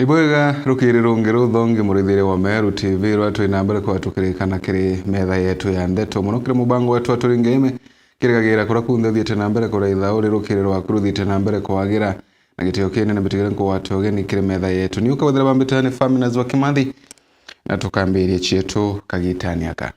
Ibwega rukiri rungi ruthongi murithire wa Meru TV rwatu inambere kwa tukirikana kiri metha yetu ya ndeto muno kiri mubango wetu aturingeme kirigagira kura kunthe thiete nambere kura ithauri rukiri rwa kuruthiite nambere kwagira na gitio kine na bitigire ko watogeni kiri metha yetu ni ukawathira bambitani Famina wa Kimathi na tukambirie chietu kagitani aka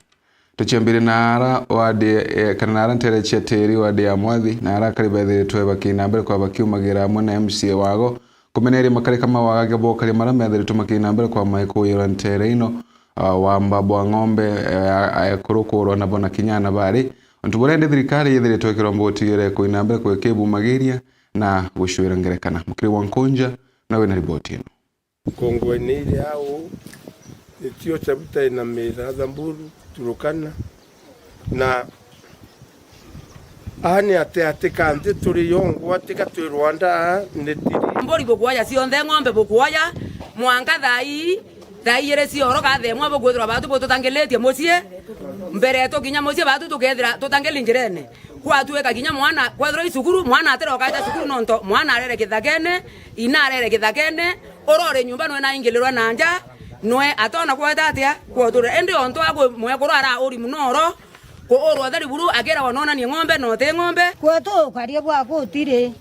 tuchambire nara wadi kana nara ntere chiateri wadi ya Mwathi nara karibethire tweba kinambere kwa bakiumagira mwana MCA wago kumeneri makare kama wagage boka mara methiri tumakina mbere kwa maiko yontere ino wa mbabwa ng'ombe ayakurukurwa na bona kinyana bari ntuburende thirikari yethire twekirwa mbotigire ko inambere kwa kebu magiria na gushwira ngerekana mukiri wa Nkonja nawe na ripoti ino kongweni ile hao etio chabuta ina mera Thamburu Turukana na ani ate kante turi yongo atika tu Rwanda netiri mbori bokuaya cionthe ng'ombe bokuaya mwanga thai ire cioro gathemwa bokwithirwa batu botutangeletie mucie mbere tukinya mucie batu tukethira tutangeli njirene kwatueka kinya mwana kwethirwa isukuru mwana atero kaita sukuru nonto mwana arere kithakene ina arere kithakene orore nyumba no na ingilirwa nanja noe atona kweta atia kwoture ende onto agwe mwekoro ara ori munoro ko orwa thari buru agera wanona ni ng'ombe no te ng'ombe kwoto kwarie bwa kutire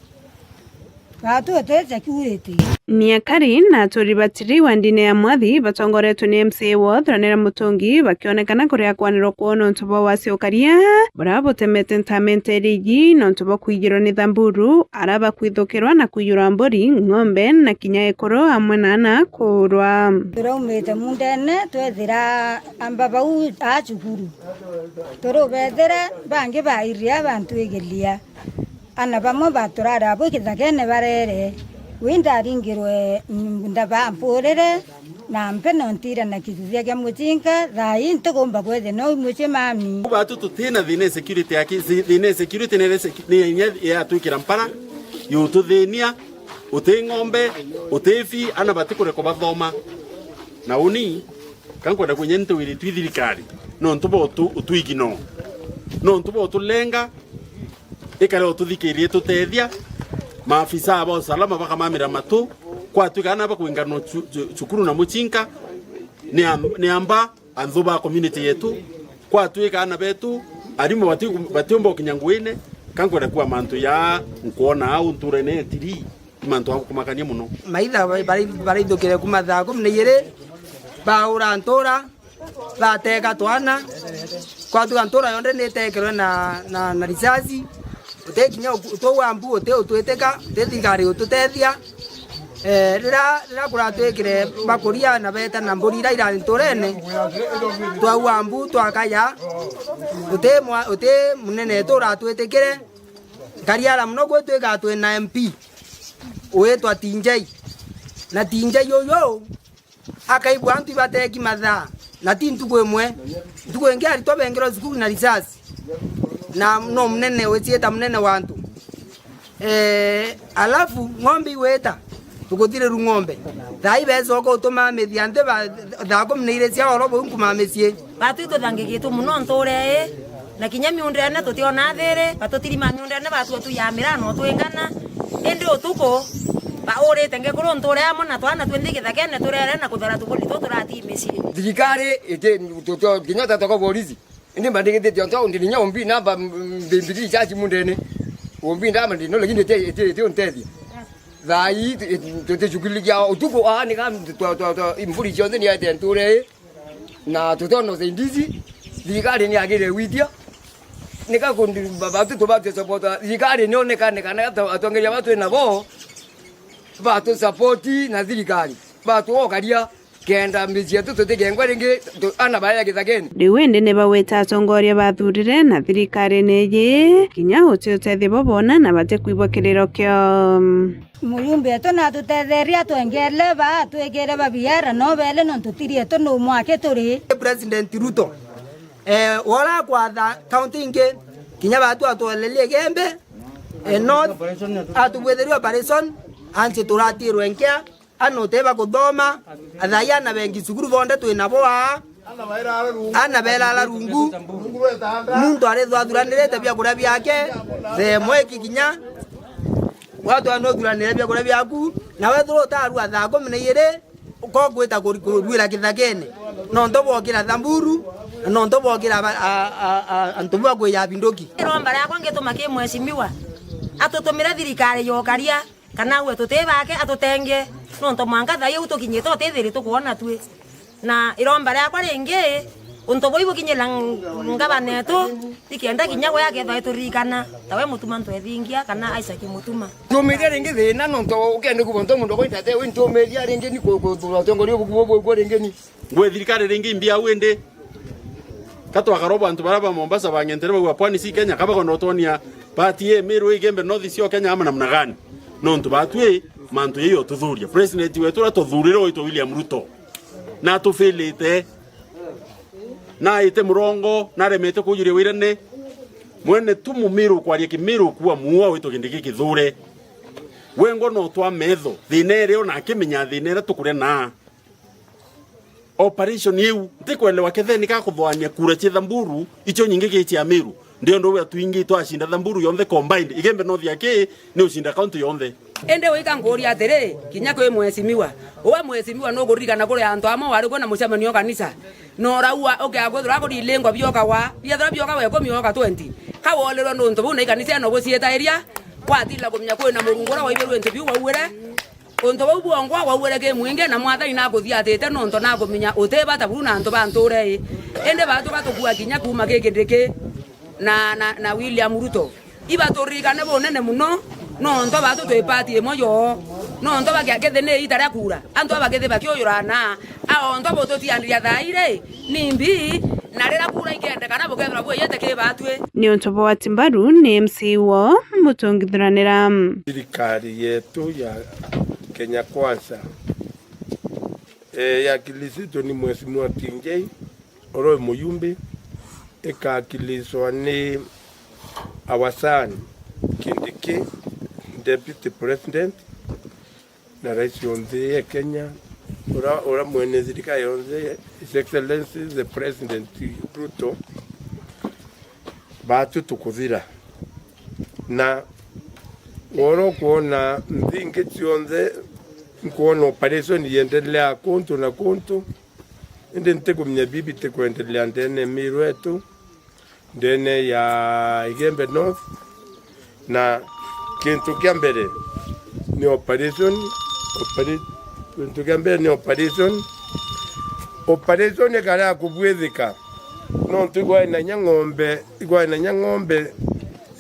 batu etete kiuriti Niakari na turibatiri wandine ya Mwathi batongoretwo ni MCA Wotranera Mutungi bakionekana kuria kwaniro kuona ntubo wasiokaria bravo temete ntamente rigi no ntubo kuigiro ni Thamburu araba kwithukirwa na kuyura mbori ng'ombe na kinya ekoro hamwe na ana kurwa turaumite mundene twethira ambabau achukuru turubethera bangi bairia bantu egelia ana bamwe baturara abo kithakene barere winda ringirwe ndaba mpurere na mpeno ntira na kituthia kya mutinga thai ntugomba kwethe no muche mami batu tutina thine security yake thine security ni ya tukira mpara yututhenia uting'ombe utefi ana batikure ko bathoma na uni kankwenda kwenye ntu wiri twithirikari no ntubo utuigino no ntubo tulenga ikare ututhikirie tutethia maafisa abo salama bakamamira matu kwa tukana bakuingano chukuru na muchinka ni amba anzuba community yetu kwa tuikana betu arimo batimbo kinyangwine kankwenda kwa mantu ya nkuona au nturene tiri mantu akumakania muno maitha bari ndukire kumatha kumneyire baura ntora bateka twana kwa tu ntora yonde netekerwe na risasi utekinya utowambu utweteka tethigari ututethia rira kuratwekire bakuria na beta na mburi ira ntorene twawambu twakaya ute munene turatwetekire kariara muno gwetweka twena MP wetwa Tinjai na Tinjai yoyo akaibwa antu bateki matha na tintu imwe ntukwenge ari tobengero zikuru na risasi na no mnene wetieta mnene wantu alafu ng'ombe weta tukutire ru ng'ombe thai bezo ko tuma mediante ba thako mneire cia orobo nkumamesie batu tuthangigitu muno nture na kinya miundene tutiona thire batutiri manyundene batu tu ya mirano twingana indi utuko ba ore tenge kuru nture amo na twana twendike thakene turere na kuthara tukuli turati mesi thirikari ite tuto kinyata toko polisi indi mandike tionto ndi nyombi namba mbili chachi mundene ombi ndama ndi no lakini ite ontedi thai tutechukulikia utuko ani kam imvuri chonde ni ate nture na tutono zindizi thirikari ni agire witia nika kundi babatu to batu support thirikari ni onekane kana atongeria watu na bo batu support na thirikari batu okaria kenda mbizi yetu tutigengwa ringi ana baya githageni riwende ne baweta atongoria bathurire na thirikari neje kinya utetethi bobona na bate kuibwa kiriro kyo muyumbe to na tutetheria twengele ba twegere babiara no bele no tutirie to no mwake turi President Ruto wala kwa the county nge kinya batu atwalelie gembe not atubwetheriwa operation anti turati rwenkia anoteba kuthoma athaya na bengi sukuru bonde twina boa ana bela la rungu muntu are thwathura ndirete bia kuria biake the mweki kinya watu anothurania bia kore biaku na wethro tarua thako mneire ko gwita kuruira kithakene no ndobokira thamburu no ndobokira antuba kwe ya bindoki romba yakwa ngituma ki mweshimiwa atutumira thirikari yokaria kana we tutebake atutenge no ntomanga thayo utokinyete otethiri tukuona twe na iromba yakwa ringi untobo ibo kinyela ngabaneto tikienda kinyagwa yake thayo turikana tawe mutuma ntwethingia kana Isaac mutuma tumiria ringi thina no nto ukende kubonto mundo ko itate we ntumiria ringi ni ko tongorio kubo ringi ni gwe thirikari ringi mbia wende katwa karoba antu baraba Mombasa bangentere bagwa pwani si Kenya kaba kono tonia batie Meru igembe north sio Kenya ama namna gani no ntu batwe mantu yeyo tuthuria president wetu atuthurira oito William Ruto na tufilite na ite murongo na remete kujire wirane mwene tumu Meru kwaria Kimiru kuwa muwa wetu kindiki kithure wengo no twa metho thinere ona kimenya thinere tukure na operation yu ndikwelewa ketheni ka kuthwania kura cia Thamburu icho nyingi gichi ya Meru ndio ndo we twingi twashinda Thamburu yonthe combined igembe no thiake ni ushinda county yonthe ende wika ngori atere kinya kwe mwesimiwa uwe mwesimiwa no kuririkana kuri antu amo wari kona mucemanio kanisa no raua okiagwethura kuri lengwa bioka wa biathara bioka we komi oka 20 kawolerwa no ntobu na kanisa no gucietairia kwatila kumnya kwina murungura wa iberu ntobu wawire onto bau bwongwa wawere mwinge na mwathani na kuthia atete no nto na kumenya uteba taburu na nto banture ende batu gatukua kinya kuma kekendeke na William Ruto iba torikane bonene muno no nto batu twepati emoyo no nto bagakethene itara kura anto bagethe bakioyurana ao nto boto tiandia thaire nimbi na rera kura ikende kana bogethra bwo yete ke batwe ni ontobo wa Timbaru ni MC wo mutongithuranira Serikali yetu ya Kenya Kwanza ya kilisito ni Mheshimiwa Tinjei Oroe Muyumbi ikakiliswa ni Awasani Kindiki Deputy President na Rais yonze ya Kenya ora mwene serikali yonze His Excellency the President Ruto batu tukuthira na woro kuona ndinge tionze kuona operation iendelea kuntu na kuntu ende ntekumnya bibi tekuendelea ndene Meru wetu ndene ya Igembe North na kintu kya mbere ni operation kala kubwethika no tigwa na nyang'ombe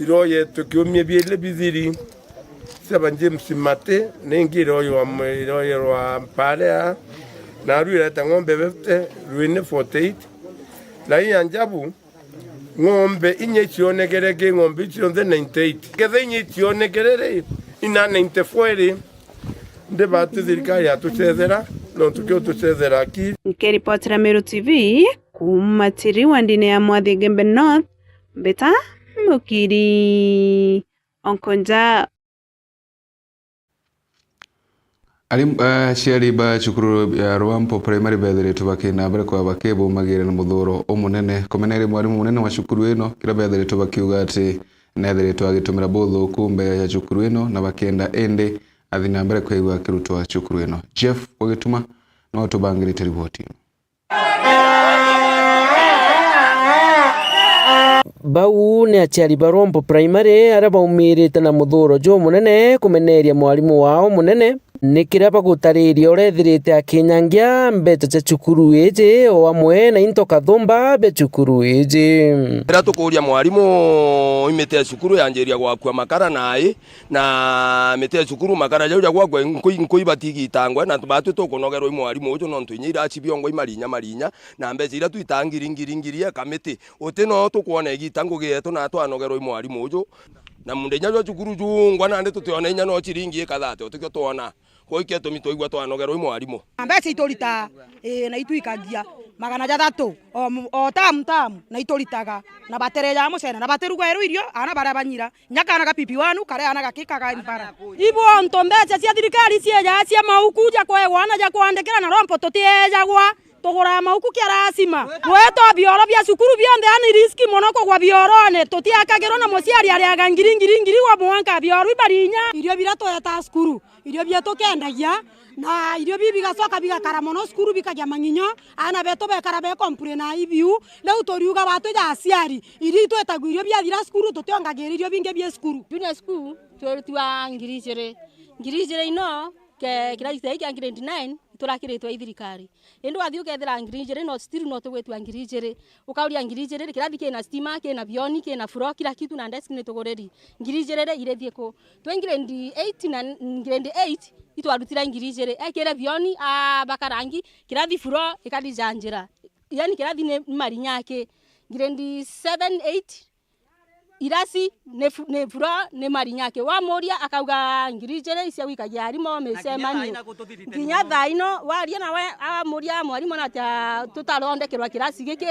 iroye tukiumye biele biziri sabanje msimate nengiro yo wa mparea na ruira ta ng'ombe befte ruine 48 la yanjabu ng'ombe inye chionegereke ng'ombe chionze 98 kethe inye chionegerere ina 94 nde batu serikali atuchethera no tukio tuchethera ki Nikiripotera Meru TV kuma Tiri wa ndine ya Mwathi Igembe North Beta Mukiri Onkonja ciari ba cukuru ya Rwampo primary bethiritwe bakina mbere kwa bakebo magire na muthuro omunene komenere mwarimu munene wa cukuru ino kira bethiritwe bakiuga ati nethiritwe agitumira buthu kumbe ya cukuru ino na bakenda ende athina mbere kwaigwa kirutwa cukuru ino Jeff wagituma no tubangirite ripoti bau ni aciari ba Rwampo primary ara baumirite na muthuro jo munene kumeneria mwarimu wao munene nikira bagutariria urethirite akinyangia mbeca cha cukuru iji o amwe na into kathumba be cukuru iji ira tukuria mwarimu imete cukuru yanjiria gwakua makara nai na mete cukuru makara jauja gwakua nkoi batigitangwe na tubatu tukunogerwa mwarimu uju no ntunyira acibiongo imarinya na mbeca ira tuitangiringiringirie kamiti utino tukuona igitango gietu na twanogerwa mwarimu uju na mundenya jwa cukuru jungwa na ndetu tuona inya no chiringi kathate utikyo tuona koike tumito igwa twanogerwa mwarimu mbeca iturita na ituikagia magana jathatu o tamu na ituritaga na batere ya mucena na bateruga irio ana bara banyira nyakana ga pipi wanu kare ana gakikaga impara ibo nto mbeca cia thirikari cia ya cia maukuja kwa wana ja kuandikira na Rwampo tutieja gwa tugura mauku kiarasima mweto bioro bia cukuru bionde ani riski mono kugwa biorone tutiakagirwo na muciari ariaga ngiri wa mwanka bioru ibarinya irio birato ya cukuru irio bieto kendagia na irio bigacoka bigakara mono cukuru bikagia manginyo ana beto bekara be complain na ibiu leu toriuga watu ya aciari irio twetagwo irio biathira cukuru tutiongagira irio binge bia cukuru junior school twa ngiri ino ke kiraite kia grade 9 turakiritwa ithirikari indi wathi ukethira ngiri no still no tugwetwa ngiri ukauria ngiri kirathi kina stima kina bioni kina furo kila kitu na desk ni tugureri ngiri irethie ku twa grade 8 na grade 8 itwarutira ngiri ekire bioni bakarangi kirathi furo ikadijanjira yani kirathi ne marinyake grade 7 8 irasi ne fura ne marinyake wa moria akauga ngiri cia wikagia arimo mesemanio nginya thaino waria nawe amoria mwarimo na tutarondekerwa kirasi giki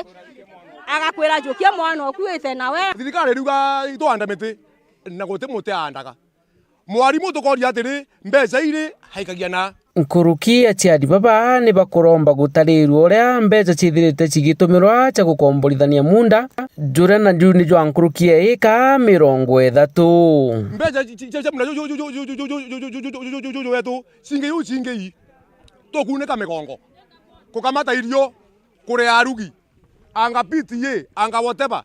agakwira njukia mwana okuite nawe thirikari riuga itwanda miti na guti muti andaga mwarimu tukoria atiri mbeca iri haikagia na nkuruki aciari baba ni bakuromba gutarirwo uria mbeca cithirite cigitumirwa cia gukomborithania munda jura na juni jwa nkuruki eka 30 mbeca cia munda wetu cingei tukuneka migongo kukamata irio kuria arugi anga PTA anga whatever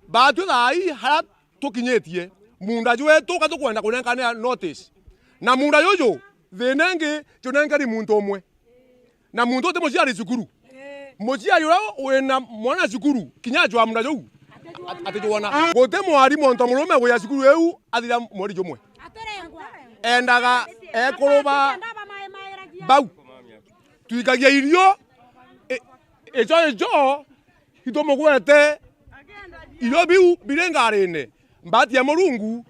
batu thai hara tukinyetie munda wetu katukwenda kunengania notice na munda yoyo thenenge tunengari muntu omwe na muntu te muciari cukuru muciari ura wena mwana cukuru kinyajwa munda jou atijwana gote mwarimu onto murume gwa cukuru eu athira mwari jomwe endaga ekoroba bau tuikagia irio ejo hitomugwete irio biu birengarene mbati ya murungu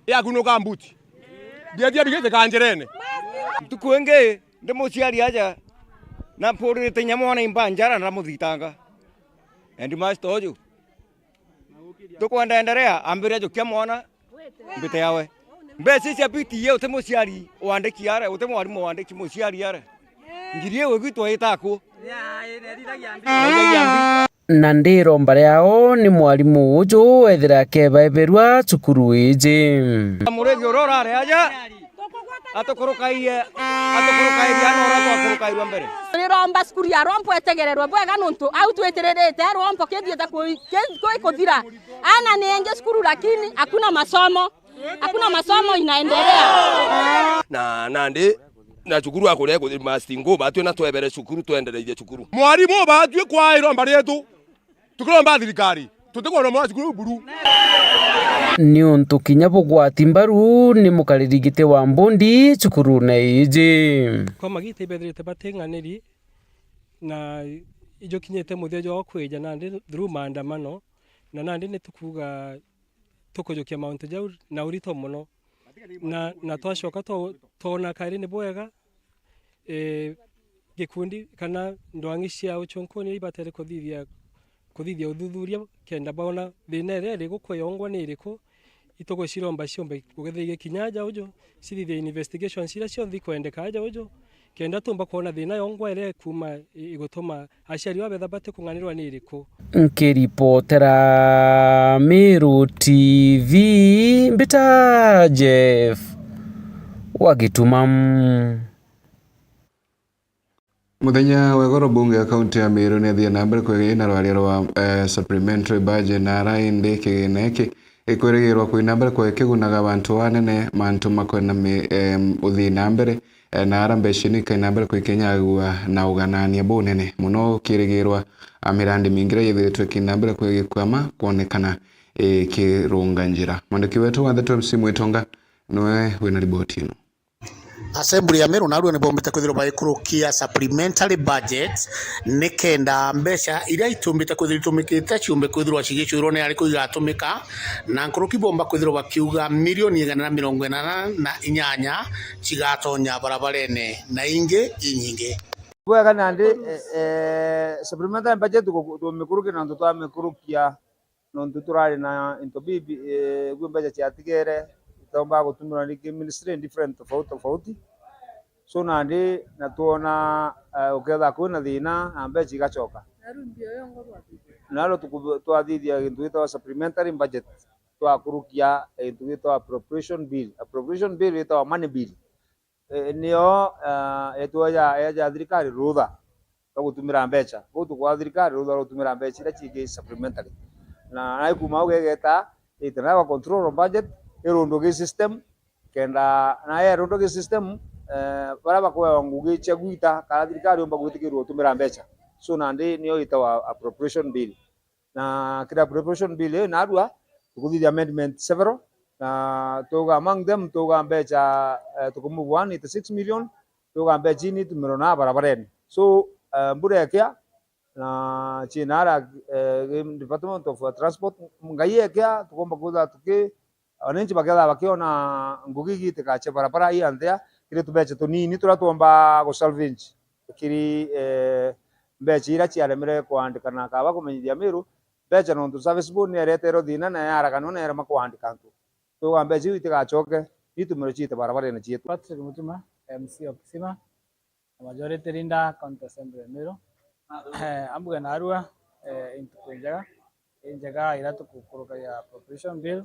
yakunuka mbuti dia bigete kanjerene tukwenge ndi muciari aja na mpurite nyamwana imbanjara na muthitanga endi mastoju tukwenda endelea ambire jukia mwana mbite yawe mbesi cia PTA uti muciari wandiki are uti mwarimu wandiki muciari are ngiri ewe gwitwa itaku na ndiromba riao ni mwarimu uju ethira kebaeberwa cukuru iji murethi urora ari aja atukurukaire biano atukurukairwa mbere niromba cukuru ya rompo etegererwe bwega nuntu au twetererete rompo kithiete kuthira ana nienge cukuru lakini hakuna masomo inaendelea na nandi na cukuru akore ko mastingo batwe na twebere cukuru twendereire cukuru mwarimu batwe kwa iromba rietu tukuromba thirikari tutikona mwana cukuru buru ni untu kinya bugwati mbaru ni mukaririgite wa mbundi cukuru na iji kwa magite bedrete batenganiri na ijo kinyete muthejo okweja nandi through maandamano na nandi ni tukuga tukujukia Mount Jau na urito muno na twashoka tona kari ni bwega gikundi kana ndwangi cia uchonkoni ibatere kuthithia uthuthuria kenda baona thina ri gukweyongwa ni iriku itogo ciromba ciombe kugethiga kinyaja ujo cithithia investigation cira cionthi kwendeka aja ujo kenda tumba kuona thina yongwa ire kuma igutuma aciari wa betha bate kunganirwa ni iriku nkiripotera Meru TV mbita Jeff Wagitumam muthenya wa goro bunge ya kaunti ya Meru ni thia nambere kwegina rwaria rwa supplementary budget na raindi kigineki ikwirigirwa kwi nambere kwekigunaga bantu wanene mantu makwena uthi nambere na arambeshini kai nambere kwikinyagua na uganania bunene muno kirigirwa amirandi mingira yithiritwe kinambere kwegikwama kuonekana kirunga njira mwandiki wetu wa The MC Mwitonga noe wina riboti ino Assembly ya Meru naruo ni bombete kwithirwa baikurukia supplementary budget nikenda mbeca iria itumbite kwithiritumikite ciumbe kwithirwa cigicurwo ni ari kuigatumika na nkuruki bomba kwithirwa bakiuga milioni 188 cigatonya barabarene na ingi inyingi bwega nandi supplementary budget tumikurukia na ndo twamikurukia ndo turari na into bibi gwembeca ciatigere tomba gutumira ni ministry different tofauti so nandi natuona uketha kwina thina na mbeca igacoka nalo twathithia gintu gitwa supplementary budget twakurukia gintu gitwa appropriation bill gitwa money bill niyo etwoya thirikari rutha rwa gutumira mbeca koguo tukwa thirikari rutha rwa gutumira mbeca iria ciingi supplementary na kuma au gegeta itena control budget irundu gi system kenda na irundu gi system bara bakwa ngugi cia gwita kana thirikari umba gwitikirwo gutumira mbeca so nandi niyo itawa appropriation bill na kira appropriation bill na adwa tukuthithia amendment several na tuga among them tuga mbeca tukumove 186 million tuga mbeca ni tumiro na barabareni so mbure kia na chinara Department of Transport ngai kia tukomba kuza tuki wananchi bakela bakiona ngugi gitikache barabara hii anthea kire tubeche tunini turatomba go salvage kiri mbeca ira ciaremere kwandikana kaba kumenyithia miru mbeca no tu service board ni aretero thina na yaragano na erema kwandika ntu tuga mbeca itigacoke itumiro ciite barabara na cietu Patrick Mutuma MC Okisima majority leader county assembly Meru ambuga narua into kunjaga ira tukukuruka ya appropriation bill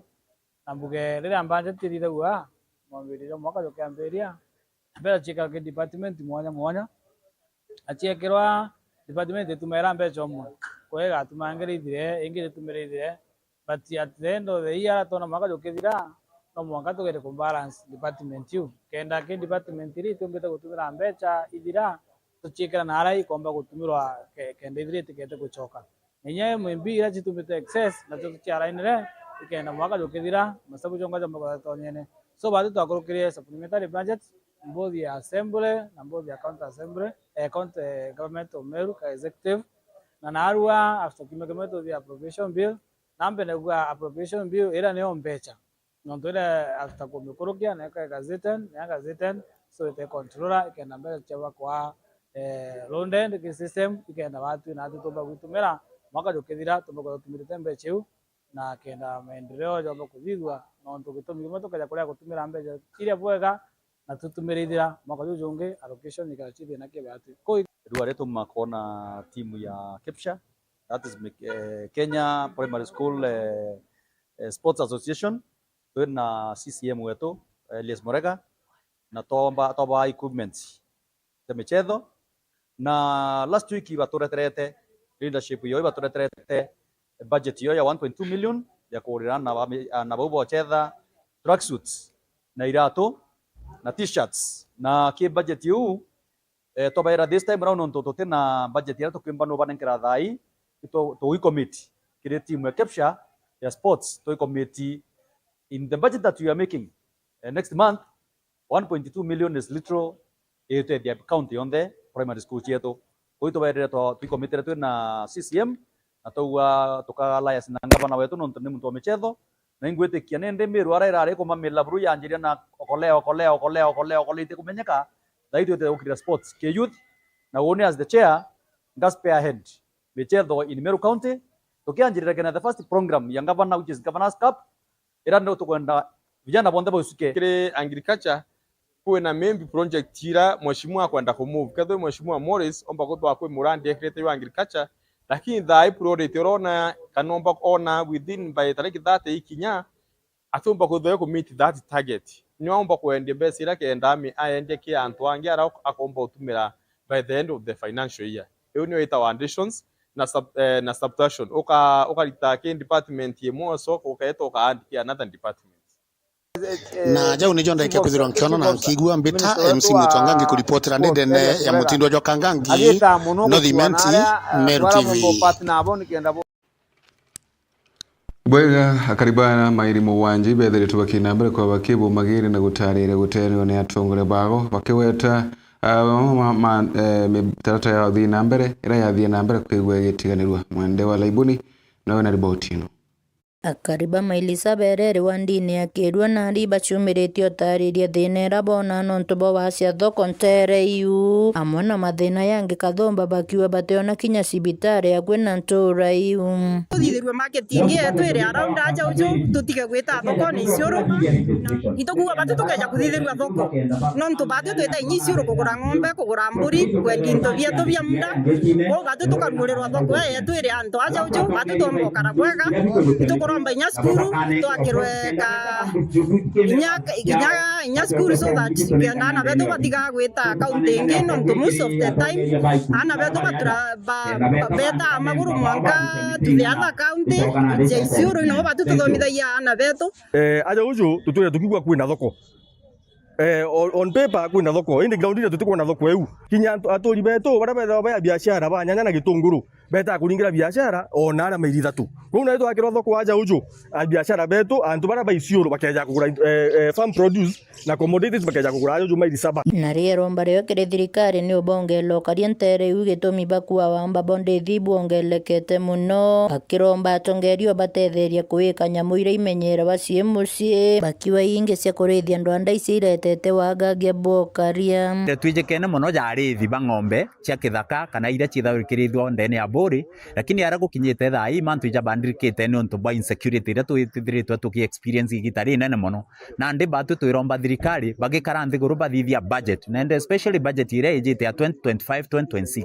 ambuge rira mbanje tirithagua mwambiriro mwaka jokiambiria mbere chika ke department mwanya achiekirwa department tumera mbeca omwe kwega tumangerithire ingire tumerithire but at the end of the year tona mwaka jokithira no mwaka tugere ku balance department yu kenda ke department ri tumbete gutumira mbeca ithira tuchikira nara ikomba gutumirwa kenda ithire tikete gucoka ninye mwimbi ira chitumbete excess na tuchiarainire ikenda mwaka jokithira masabu jonga jamba tonyene so bado twakurukirie supplementary budget both ya assembly na both ya county assembly county government of Meru ka executive na narua after kimekemeto the appropriation bill nambe na appropriation bill ira ne ombecha nondole after kumikurukia na ka gazeten so ite controller ikenda mbele chaba kwa London the system ikenda watu na tutomba gutumira mwaka jokithira tumba gutumira mbecha na kenda maendeleo jomba kuthithwa no tugitumira tukaja kuria gutumira mbeca iria bwega na tutumirithira mwaka jungi allocation ikachithia na kibati rua retu makona timu ya Kipsha that is Kenya Primary School Sports Association na CCM wetu Elias Morega na toba equipment ya michezo na last week batureterete leadership yo batureterete budget yo ya 1.2 million ya kurirana na babo chetha tracksuits na irato na t-shirts na ki budget yu tobaira this time round on totote na budget ya tukimba no banenkera thai to committee kire team ya Kipsha ya sports to committee in the budget that we are making next month 1.2 million is literal the county on the primary school cheto ko tobaira to committee to na CCM na tukala ya sinanga bana wetu no ntone muntu michezo na ingwete kianende Meru araira ko mamela bru ya anjiria na okole ite kumenyeka daito te ukira sports ke youth na one as the chair ngas pair head michezo in Meru County tukianjiria kana the first program ya gavana which is Governors Cup ira ndo tukwenda vijana bonde bosuke kile agriculture kuwe na membi project ira mheshimiwa kwenda ku move kadho mheshimiwa Morris omba ko twa kwe murandi ekrete wa agriculture lakini thai priority rona kanomba ona within by tariki 30 ikinya atumba kuthoe ku meet that target nyomba kuende besi ira kenda mi aende ki antu angi ara akomba utumira by the end of the financial year iyo ni ita additions na subtraction ukarita ke department yemo so ukaeta ukaandikia another department na jau ni jonda ikia kuthirwa nkiono na nkigua mbita MC Mutwangangi kuripotera ndene ya Mutindo Jokangangi Northimenti Meru TV bwega akaribana mairimu wanji bethere tubakina mbere kwa bakibu magiri na gutarire gutenyo ne atongore bago bakiweta mitarata ya thina mbere ira ya thina mbere kwigwe gitiganirwa mwende wa laibuni nawe na riboti ino akariba mailisa berere wandini akirwa nari bacumiritio tariria thina bona nontu bo wacia thoko ntere iu amwe na mathina yangi kathomba bakiwa bateona kinya cibitari akwe na ntura iu tuthithirwe marketing twire around aja uju tutige gwita thoko ni ciuru itukuwa batu tukeja kuthithirwa thoko nontu batu twita inyi ciuru kugura ng'ombe kugura mburi kwendi into bietu bia muda bo batu tukarugurirwa thoko twire antu aja uju batu tombokara bwega itukuromba inya skuru twakirwe ka inya skuru so that ana betu batiga gwita counting nontu most of the time ana betu beta amaguru mwanka tuthiana county jeisuru no batu tuthomithagia ana betu aja uju tutwire tukigwa kwina thoko on paper kwina thoko indi ground ire tutikwa na thoko eu kinya aturi betu bara betha ba biashara ba nyanya na gitunguru beta kuringira biashara ona ara mairi thatu ko na twakirwa thoko aja uju biashara betu antu bara ba isiuru bakeja kugura farm produce na commodities bakeja kugura uju mairi saba na riero mbare kire thirikari ni ubonge lokari ntere ugitumi bakua wamba bonde thibu ongelekete muno akiromba atongerio batetheria kuika nyamu ire imenyera bacie mucie bakiwa inge cia kurithia ndwanda icirete wagagia bokaria twijikene muno jarithi ba ng'ombe cia kithaka kana ira cithawikirithwo ndene ya bori lakini ara gukinyite thai mantu jabandirikite ni onto ba insecurity ira twithiritwe tuki experience igitari nene muno na ndi batu twiromba thirikari bagikara nthiguru bathithia budget na especially budget ire ijite ya 2025 2026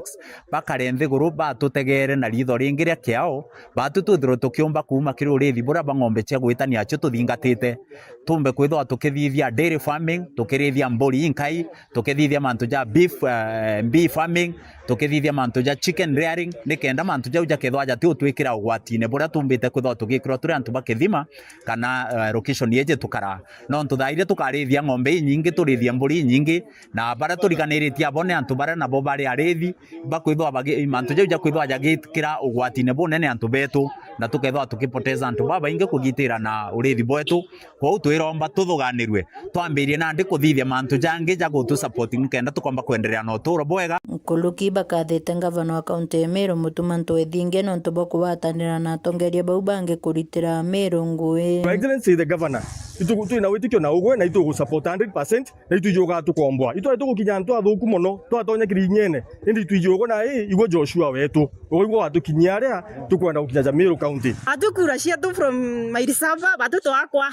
bakare nthiguru batutegere na ritho ringiria kiao batu tuthiro tukiomba kuma kirurithi bura ba ng'ombe cia gwitania acio tuthingatite tumbe kwithwa tukithithia dairy farming tukirithia mburi inkai tukithithia mantu ja beef farming tukithithia mantu ja chicken rearing nikenda mantu ja uja kethwa ja twikira ugwatine bura tumbite kwithwa tugikira turi antu bakithima kana location yeje tukara no ntuthaire tukarithia ng'ombe nyingi turithia mburi nyingi na bara turiganiritie abone antu bara nabo bari arithi bakwithwa mantu ja uja kwithwa ja gikira ugwatine bunene antu betu na tukethwa tukipoteza antu baba inge kugitira na urithi bwetu kwa twiromba tuthuganirwe twambirie na ndi kuthithia mantu jangi ja gutu supporting kenda tukomba kwendelea no turo bwega nkuluki bakathite ngavana wa kaunti ya Meru mutuma ntwethinge no ntubo kubatanira na atongeria bau bangi kuritira Meru ngui Excellency the governor itu na witikio na ugwe na itu gu support 100% na itu yoga tukombwa itu tugukinya ntu athuku muno twatonya kirinyene indi itu yogo na igwe Joshua wetu oigwa atukinya aria tukwenda gukinya Meru county atukura ciatu from Mairisaba batu twakwa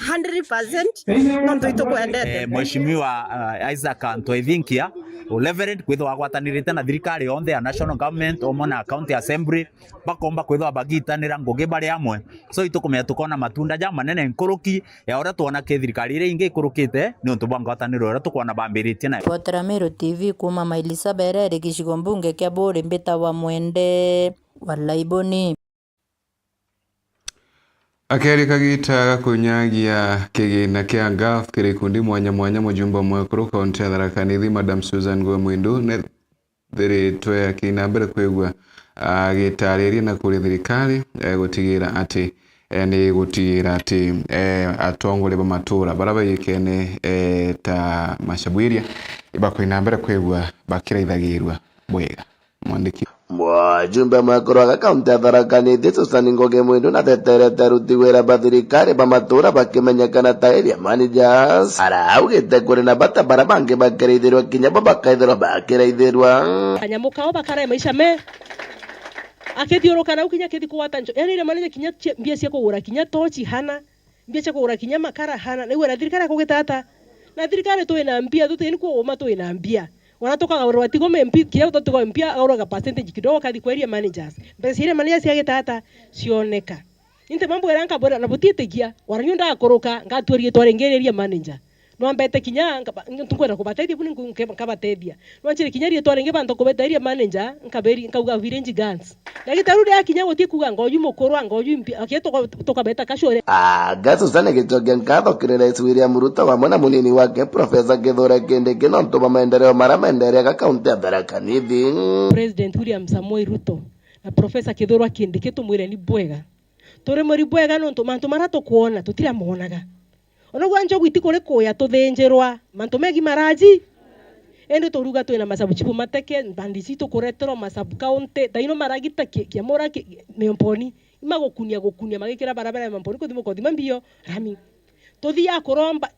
100% no ntu tukwendete mheshimiwa Isaac Ntwethinkia Reverend kwithwa agwatanirite na thirikari yonthe ya national government omo na county assembly bakomba kwithwa bagitanira ngugi bari amwe so itukumenya tukona matunda ja manene nkuruki ya ora tuona ke thirikari ire ingi ikurukite ni untu bwa ngwataniro ora tukona bambiritie na Potera Meru TV kuma Mailisa Berere gicigo mbunge kia Buri Mbita wa Mwende Walaiboni akerika gitaga kunyagia kigina kia GAF kiri ikundi mwanya mwanya mujumba mwekuru kaunti ya Tharaka Nithi Madam Susan Ngwe Mwindu ne thiritwe akina mbere kwigua agitariria na kuri thirikari gutigira ati ni gutigira ati atongole ba matura baraba yikene ta mashabwiria ibakwina mbere kwigua bakiraithagirwa bwega mwandiki Mwajumbe mwekuru wa kaunti ya Tharaka Nithi Susan Ngwe Mwindu na teterete ruti wira ba thirikari ba matura bakimenyekana ta area managers araugite kuri na batabara bangi bakiraithirwa kinya bakaithirwa bakiraithirwa kanyamu kao bakara maisha me akithiuruka na ukinya kithi kuwata njo yani ile manage kinya mbia cia kugura kinya tochi hana mbia cia kugura kinya makara hana ni wira thirikari kugitata na thirikari twina mbia tutini kwa uma twina mbia wanatoka gaurwa tigo MP kia utotoka MP auraga percentage kidogo kadi kwa area managers mbese area managers yagitata cioneka inte mambo eranka bora na butitegia waranyunda akoroka ngatwerie twarengeria area manager no mbete kinya ntukwenda kubateithia buni nkabateithia no achire kinya ria twarenge bantu kubeta area manager nkaberi nkauga virenji guns ndagitaru ya kinya gotie kuga ngoyu mukuru ngoyu mpi akieto tukabeta kashore Susan Gichoge nkatho kirere William Ruto wa mwana munini wake Professor Kithure Kindiki no ntuma maendeleo mara maendeleo ka kaunti ya Tharaka Nithi President William Samoei Ruto na Professor Kithure Kindiki tumwire ni bwega tore muri bwega no ntuma mara tukuona tutira monaga ono gwanjo gwitikore koya tuthenjerwa mantu megi maraji ende turuga twina masabu chipu mateke bandisi tukuretero masabu county daino maragita kia mora memponi gukunia magikira barabara ya mampori kuthimo kothima mbio rami tothia kuromba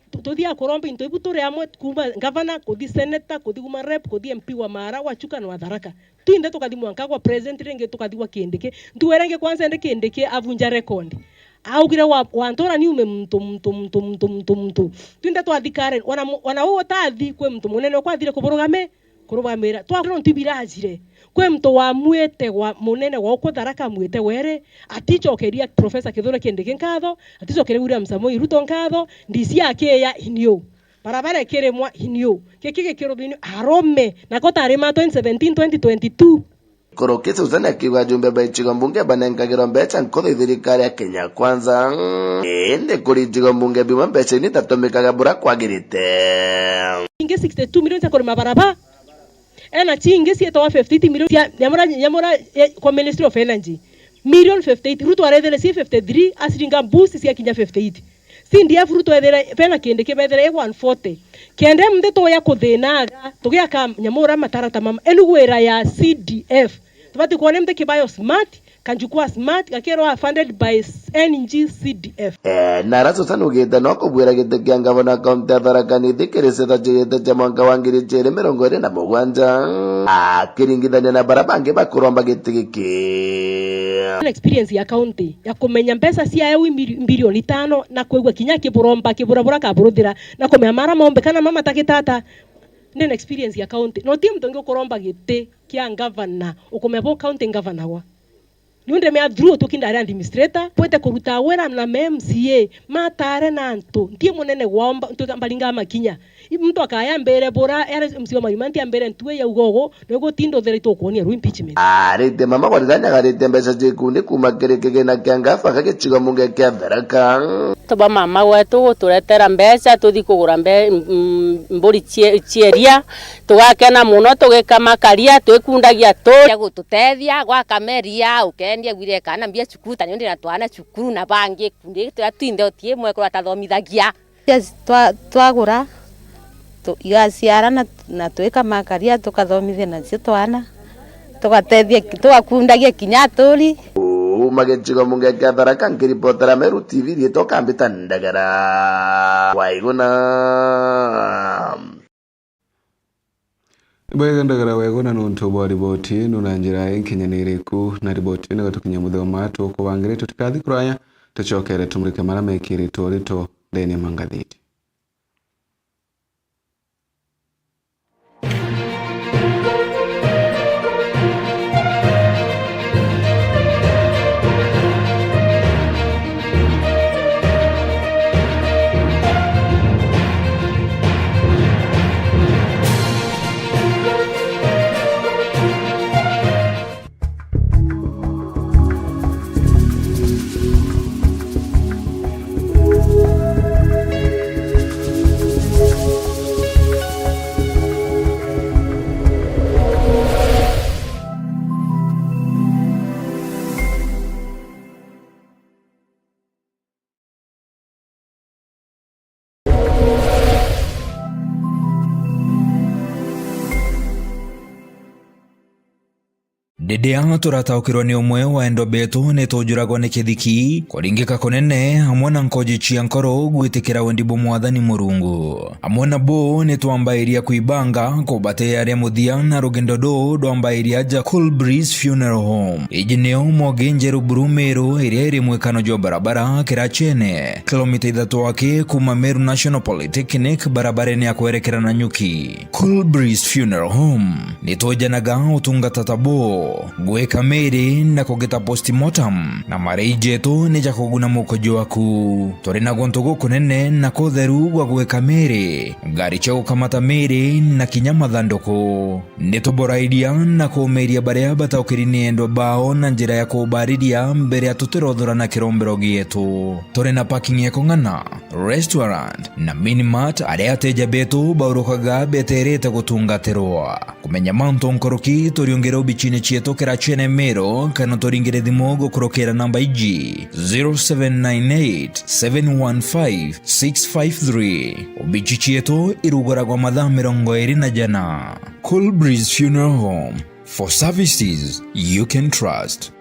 into ibuture amwe kuma governor kuthi senator kuthi kuma rep kuthi MP wa Mara wa Chuka na Tharaka twinde tukathi mwanka kwa president renge tukathi wa Kindiki nduwerenge kwanza ende Kindiki avunja record augire wantora ni ume mtu twinde twathikare wana uwo tathi kwe mtu munene kwathire kurugamira twakiro ntibirajire kwe mtu wa mwete wa munene wa uko Tharaka mwete were atichokeria Professor Kithure Kindiki nkatho atichokeria William Samoei Ruto nkatho ndisi yake ya inyo barabara keremwa inyo kekige kirobini arome na kota arema 2017 2022 Korokesa usana kiwa jumbe baichigo mbunge banengagiro mbecha nkodo thirikari ya Kenya Kwanza ende kuri jigo mbunge bima mbecha ni tatomekaga bura kwagirite inge 62 million za korema barabara ena chinge si etoa 50 million yamora kwa Ministry of Energy million 58 Ruto arethele si 53 asiringa boost si akinya 58 si ndia Ruto ethele pena Kindiki bethele 140 kende mdeto ya kuthinaga tugia ka nyamura matarata mama enugwira ya CDF tubati kuone mte kibayo smart kanjukua smart kakero funded by NG CDF naraso sanugita no kubwira gite kya ngabona kaunti ya Tharaka ni thikirise ta jete cha mwaka wa 2027 akiringithania na barabange bakuromba gite giki experience ya county ya kumenya pesa cia ewi bilioni 5 na kwegwa kinya kiburabura kaburuthira na kumenya mara mombe kana mama takitata nene experience ya county no team tongo kuromba gite kia governor ukomebo county governor wa nunde me adru tukinda ari administrator poete kuruta wera na MCA matare nanto ndie munene womba ntukambalinga makinya mtu akaya mbere bora era MCA marimanti ambere ntwe ya ugogo nego tindo there to kuonia ru impeachment rite mama kwa danya garite mbesa jikundi kuma kerekege na kiangafa kagichiga munge kia Tharaka toba mama wetu guturetera mbesa tuthi kugura mburi chieria tugakena muno tugikama karia twikundagia ya gututethia gwa kameria ukendia gwire kana mbia cukuru tani ndi na twana cukuru na bangi kundi twatinde otie mwe kwa tathomithagia twagura igaciara na twika makaria tukathomithia na cio twana tugatethia tugakundagia kinya turi magechigo munge kia Tharaka nkiripotera Meru TV ritoka mbita ndagara waiguna Bwega ndagara waiguna nuntu bwa riboti nuna njira inkinyaniriku na riboti nigatukinya mutheo matu kubangire tutikathi kuraya tuchokere tumurike mara mekirito rito theni mangathiti Didia turataukirwo ni umwe wa endo betu ni tujuragwo ni kithiki kuringika kunene hamwe na nkoji cia nkoro gwitikira wendibu mwathani Murungu hamwe na bo ni twambairia kuibanga kubate aria muthia na rugendo do ndwambairia ja Cool Breeze Funeral Home ijineo mogenjeru Burumero iria iri mwekano jo barabara Kirachene kilomita 3 wake kuma Meru National Polytechnic barabareni ya kuerekera na Nyuki. Cool Breeze Funeral Home ni tojanaga utungata tabo gweka meri na kugeta postmortem na mareijeto ni jakuguna mukojo waku tori na gontogo kunene na kotheru gwa gweka meri ngari chao kamata meri na kinyama thandoko nitoboraidia na kumeria baria bataukirini endo bao na njira ya kubaridia mbere ya tuterothora na kirombero gietu tori na parking ya kongana restaurant na minimart aria teja betu baurukaga beterete gutungaterwa kumenya manto nkoroki toriongera ubichine chieto Kirachene Mero kana toringire thimo gukurokera namba iji 0798 715 653 ubichi chieto irugoragwa mathaa 24 Cool Breeze Funeral Home for services you can trust.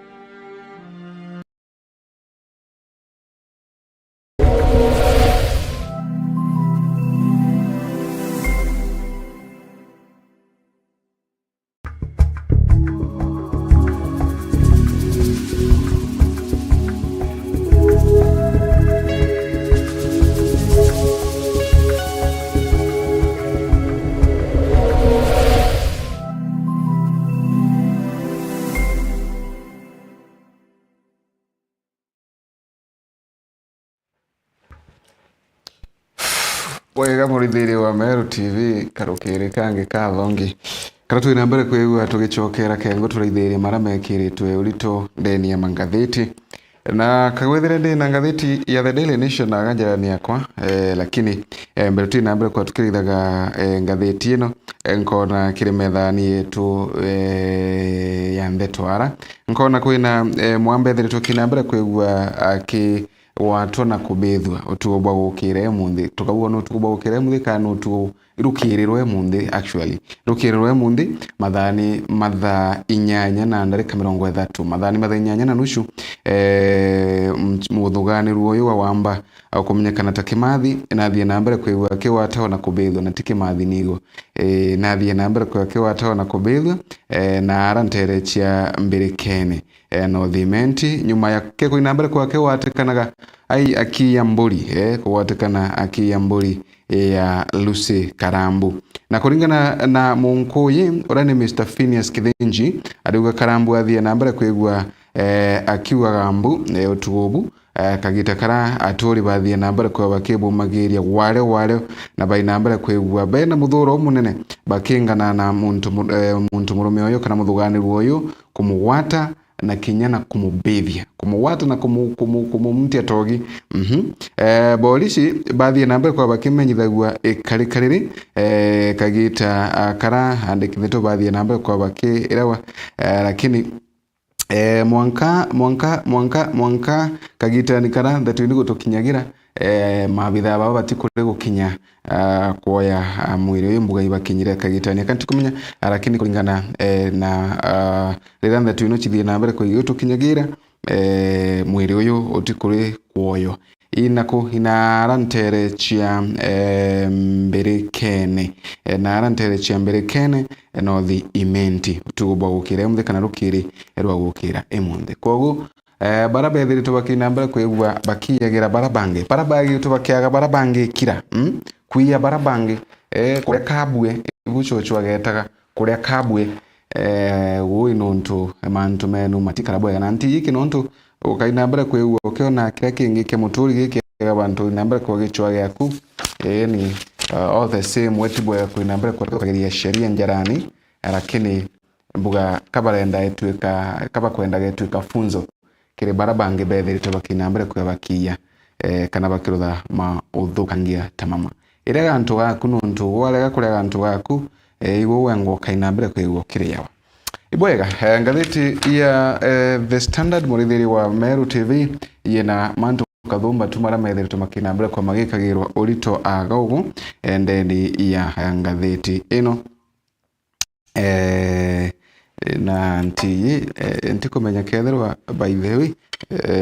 Wega muridhiri wa Meru TV karukiri kange kathongi karatu ina mbere kwigua tugicokera kengo turaithiri mara mekiritwe urito ndeni ya mangatheti na kagwethire ndi na ngatheti ya The Daily Nation na ganjarani yakwa lakini mbere tu ina mbere kwa tukirithaga ngatheti ino nkona kiri methani yetu ya ndetwara nkona kwina mwambethere tukina mbere kwigua aki watu na kubethwa utuo bwa gukire mundi tukabwo no tuko bwa gukire mundi kana utuo irukirirwe mundi actually irukirirwe mundi mathani matha inyanya na ndarika 30 mathani matha inyanya na nushu muthuganirwo uyu wa wamba akumenyekana ta Kimathi nathie na mbere kwigwa kiwatao na kubethwa na Kimathi nigo nathie na mbere kwigwa kiwatao na kubethwa na arantere chia Mbirikene no thimenti nyuma ya keko ina mbere kwa kiwatikanaga ai Akia Mburi kuwatikana Akia Mburi ya Lucy Karambu na kuringana na Munkuyi urani Mr. Phineas Kithinji adiuga Karambu athie na mbere kwigwa akiwa gambu utubu kagita kara atori bathie na mbere kwa bakibu magiria wale na baina mbere kwigwa bena muthuro munene bakingana na muntu murume oyo kana muthuganirwo oyo kumugwata na kinyana kumubethia kumuwata na kumumtia togi bolisi baadhi na mbere kwa bakimenyithagua karikariri kagita kara andikithetwo baadhi na mbere kwa bakirawa lakini mwanka kagita ni kara ndatuini gutukinyagira mabitha baba batikure gukinya kuoya mwiri uyu mbuga ibakinyire kagitani kanti kumenya lakini kulingana na riranda tuino chithie na mbere kwa tukinyagira mwiri uyu utikure kuoyo inarantere chia Mbirikene narantere chia Mbirikene no the imenti tugubwa gukira muthe kana rukiri rwa gukira emunde kogu barabethiri tubakina mbere kwigwa bakiyagira barabangi tubakiaga barabangi kira kuia barabangi kuria kabwe gucocho agetaga kuria kabwe ui nontu mantu menu matikara bwega nanti iki nontu ukaina mbere kwigwa ukiona kira kingi ke muturi giki abantu nambere kwa gichwa yaku ni all the same wetibwe kuina mbere kwa kagiria sheria njarani lakini mbuga kabarenda etuika kaba kwenda getuika funzo kire barabange bethiri tubakina mbere kwa bakia kana bakirutha ma uthukangia tamama ire gantu gaku nuntu walega kure gantu gaku igo wengo kaina mbere kwigwo kire yawa ibwega ngatheti ya The Standard murithiri wa Meru TV yena mantu kathumba tumara methiri tumakina mbere kwa magikagirwa urito agaugu endeni ya ngatheti ino na ntikumenya ketherwa by the way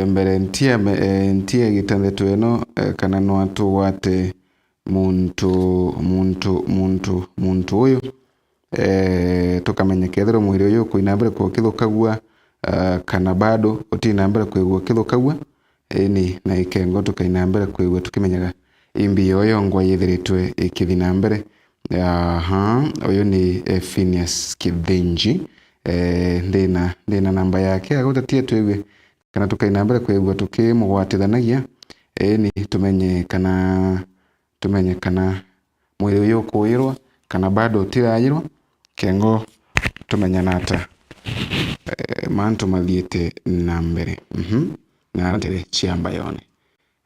mbere ntie gitandhetu eno kana no atugwate muntu uyu tukamenya ketherwa mwiri uyu kuina mbere kwa kithukagua kana bado utina mbere kwigwa kithukagua ni na ikengo tukaina mbere kwigwa tukimenyaga imbi yoyo ngwa yithiritwe ikithina mbere uyu ni Phineas Kithinji ndina namba yake agutatie twigwe kana tukaina mbere kwigwa tukimugwatithanagia ni tumenye kana mwiri uyu kuirwa kana bado tirayirwa kengo tumenya nata mantu mathiete na mbere na ntere chiamba yone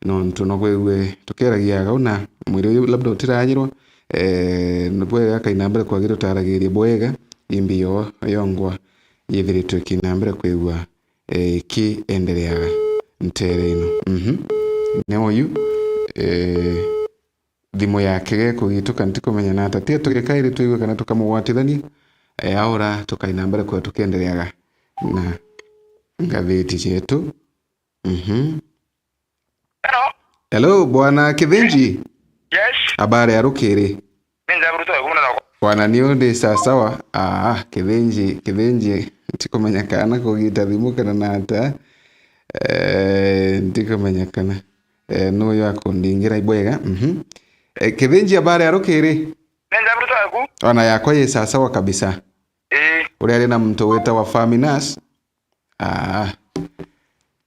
no ntunogwe tukeragia gauna mwiri uyu labda utirayirwa nubwe kaina mbere kwagiro taragirie bwega imbiyo yongwa yithiritwe kinambere kwigwa ki endelea ntere ino nemo yu thimo yake kugituka ntikumenya nata tia tukikaire twigwe kana tukamugwatithania aura tukaina mbere kwa tukiendeleaga na ngatheti chetu hello bwana Kithinji. Yes. Habari ya rukiri? Benza bruto kumuna na bwana niyo ndi sawa Kithinji tikumenya kana kugita thimu kana nata tikumenya kana no yako ndingira ibwega Kithinji habari ya rukiri? Benza bruto yaku? Ona yako ye sawa kabisa. Uri ari na mtu weta wa Faminas?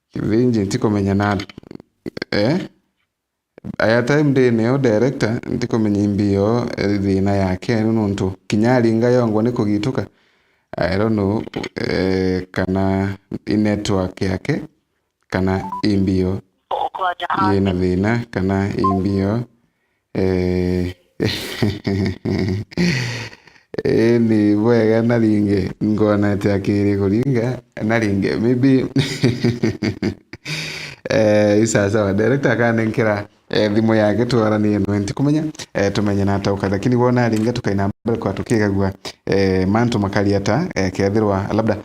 Kithinji tikumenya na aya time ndi neo director ndikomenya imbio thina yake nuntu kinyaringa yongo ni kugituka. I don't know kana network yake kana imbio yena thina kana imbio ni wega naringe ngona takiri kuringa naringe maybe isasa wa director akanenkera thimu yake twaranie nti kumenya tumenye na tauka lakini wona aringa tukaina mbere kwa tukigagua mantu makariata kethirwa labda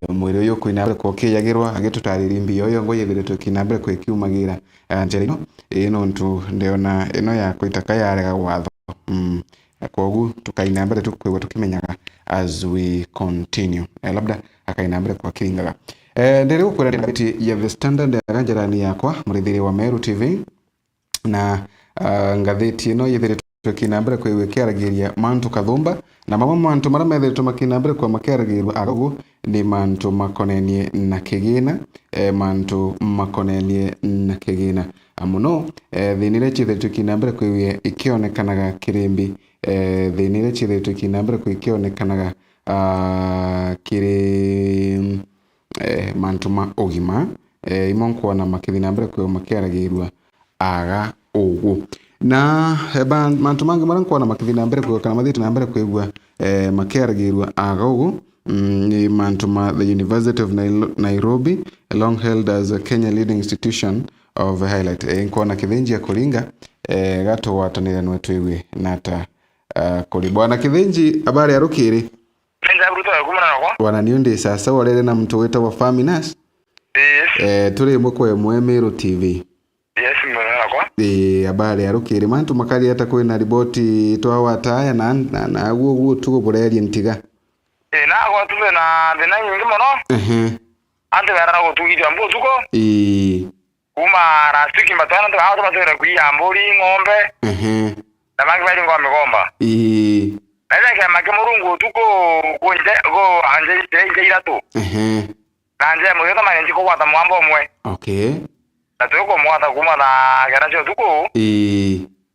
mwiri uyu kuina mbere kwa kiyagirwa agitutariri mbio yo ngoyethire tukina mbere kwa kiumagira njerino ino ntu ndiona ino ya kuitaka yarega watho kogu tukaina mbere tukwigwa tukimenyaga as we continue labda akaina mbere kwa kiringaga ndere ukwera ndabiti ya The Standard aganjarani yakwa murithiri wa Meru TV na ngatheti ino yethire tukina mbere kwa iwekeragiria mantu kathumba na mama mantu mara methire tumakina mbere kwa makeragirwa agogo ni mantu makonenie na kigina mantu makonenie na kigina amuno thinire chithire tukina mbere kwa iwe ikionekanaga kirimbi thinire chithire tukina mbere kwa ikionekanaga kiri mantu ma ogima imonko na makithina mbere kwa makeragirwa aga ugu na mantu mangi maranko na makithina mbere kwa kana mathiti na mbere kwa igwa makeragirwa aga ugu ni mantu ma the University of Nairobi long held as a Kenya leading institution of highlight inko na kithinji ya kuringa gato watanira nwetu iwe nata kuri bwana kithinji habari ya rukiri Menja bruto kumana nako wana niundi sasa walele na mtu weta wa Faminas turi mukwe Meru TV yes mwanako habari ya rukiri mantu makali hata kwina riboti twa wataya na guo tugo bureri ntiga na kwa tuve na thina nyingi muno ante vera go tugithia mbu tuko kuma rastiki matwana ndo hawo matwera kuya mburi ng'ombe na mangi bali ngombe gomba Nada kya make murungu tuko kunje go anje iratu nanje muyota manje ko wata mwambo mwe okay na tuko mwata kuma na garacho tuko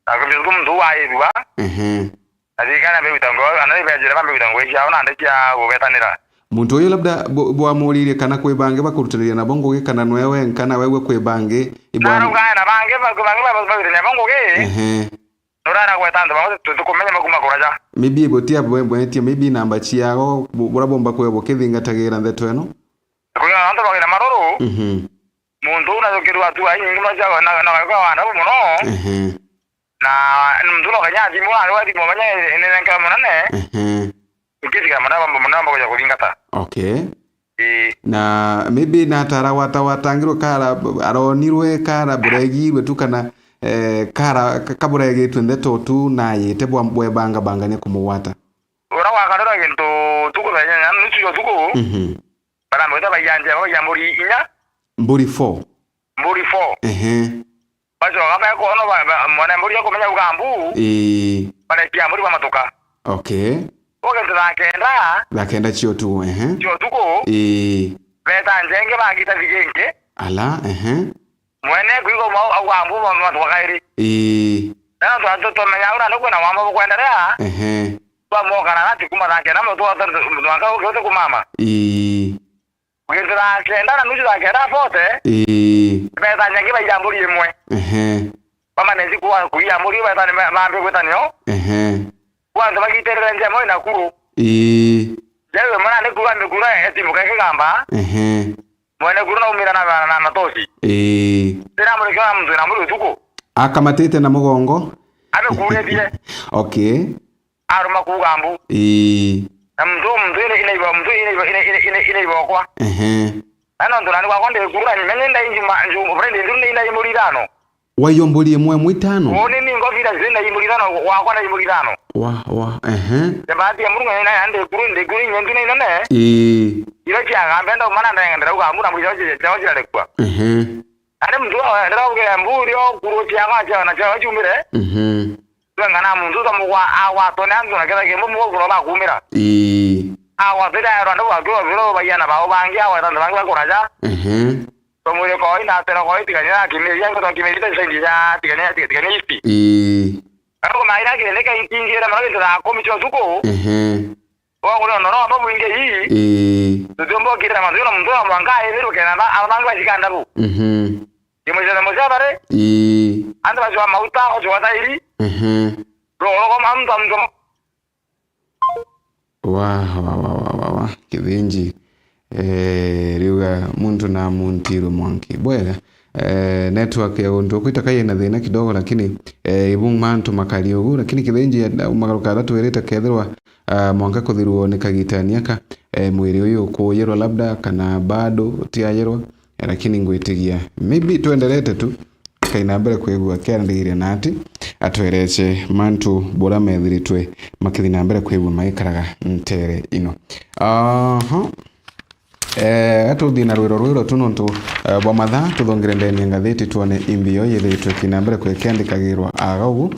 na kumbe mtu wa yiwa adikana be bitango anani bajira bambe bitango ya ona ndekya gobetanira muntu uyu labda bwamurire kana kwebange bakurutiriria na bongo kana nwewe kana wewe kwebange ibwa na bange bakubange bongo ge Nurana kwa tando bawo tukumenya makuma kuraja maybe botia bwetia maybe namba chiago burabomba kwebo kithingatagera ndeto eno kuya ando bagira maroro muntu unazokirwa tu ayi ngima jago na kwa wana muno na mtu lokanya jimu ari wadi momanya ene kama nane ukizika manamba kwa kulingata okay na maybe na tarawata watangiro kara aronirwe kara buregirwe tukana kara kaburege twendetto tu na yete bwebanga bangane kumuwata ora wakadora gento tuko banya nusu yo tuko para mweta bayanje bayamburi inya mburi 4 bajo kama yako ono mwana mburi yako menya ugambu para pia mburi matoka okay oge lakenda chio tu chio tuko beta njenge bagita vigenge ala mwene kuiko mau au ambu mama twakairi na ndo to menya una ndo na mama kuendelea kwa moka na nati kuma na kena mtu ata mwaka ukote kumama ukitira kenda na nuju akera pote beta nyangi ba yamburi yemwe mama nezi kuwa kuyamburi beta ni mambe kwetanyo kwa ndo bagiterera nje moyo na kuru yewe mwana ne kuwa ndukura eti mukake gamba mwene kuru na umira na tosi tena muri kwa mtu na muri tuko akamatete na mugongo abe kure bile okay aruma kugambu na mtu ile kwa ana ndo nani kwa konde kura ni menenda inji manju friend ndio ina imurirano wayomboli mwe mwitano oni ni ngofira zina imurirano wa kwa na imurirano wa Sebati ya murunga ina ande kuru nyendu ina ne ilo chia ngambe ndo mana ndenda ugambu na muri jawo jira lekwa ade mtu ndera uge mburi o kuru chia ngacha na chawo chumire ngana mundu to mwa awa to nanzo na kera ke mu ko ba kumira awa bida ro ndo wa go biro bayana ba obangi awa ndo bangi ba kuraja Tomule ko ina tena ko tiganya kimeria ko kimeria sendija tiganya isti. Ako maira kile ka intingira mara nda ko micho suko. Wa ko no no babu inge yi. Tutombo kira mazuna mndo mwanga ebiru kenana abanga shikanda bu. Kimoja na moja bare. Anda bajwa mauta o jwa tairi. Ro ko mamda mndo. Wa Kithinji riuga muntu na muntiro mwanki bwega network ya undu kwita na thina kidogo lakini ibung mantu makali ugu lakini Kithinji magaruka thatu ereta kethirwa mwanka kuthirwo ni kagitania ka mwiri uyu kuyirwa labda kana bado tiayirwa lakini ngwitigia maybe tuendelete tu kaina mbere kwigua kiandigiria nati atwereche mantu bora methiritwe makithina mbere kwigua magikaraga ntere ino atuthi na rwiro tunontu bwa mathaa tuthongere ndeni ngatheti tuone imbio yithiritwe kina mbere kwekiandikagirwa agaugu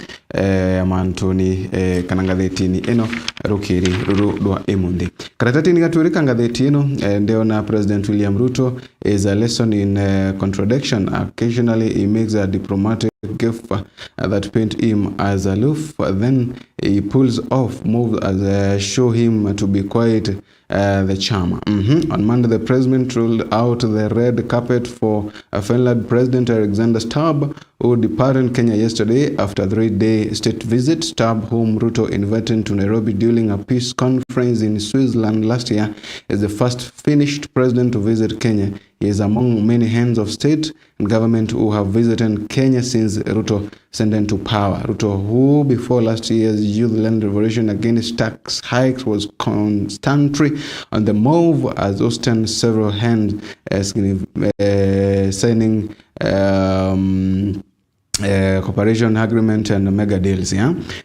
mantuni kana ngatheti-ini ino rukiri ruru rwa imundi karatati-ini gatwirika ngatheti ino ndeona President William Ruto is a lesson in contradiction. Occasionally he makes a diplomatic gaffe that paint him as aloof, then he pulls off moves as show him to be quite the charmer. On Monday, the president rolled out the red carpet for Finland President Alexander Stubb, who departed Kenya yesterday after a 3-day state visit. Stubb, whom Ruto invited to Nairobi during a peace conference in Switzerland last year, is the first Finnish president to visit Kenya. He is among many heads of state and government who have visited Kenya since Ruto ascended to power. Ruto, who before last year's youth land revolution against tax hikes was constantly on the move, as hosted several hands signing cooperation agreement and mega deals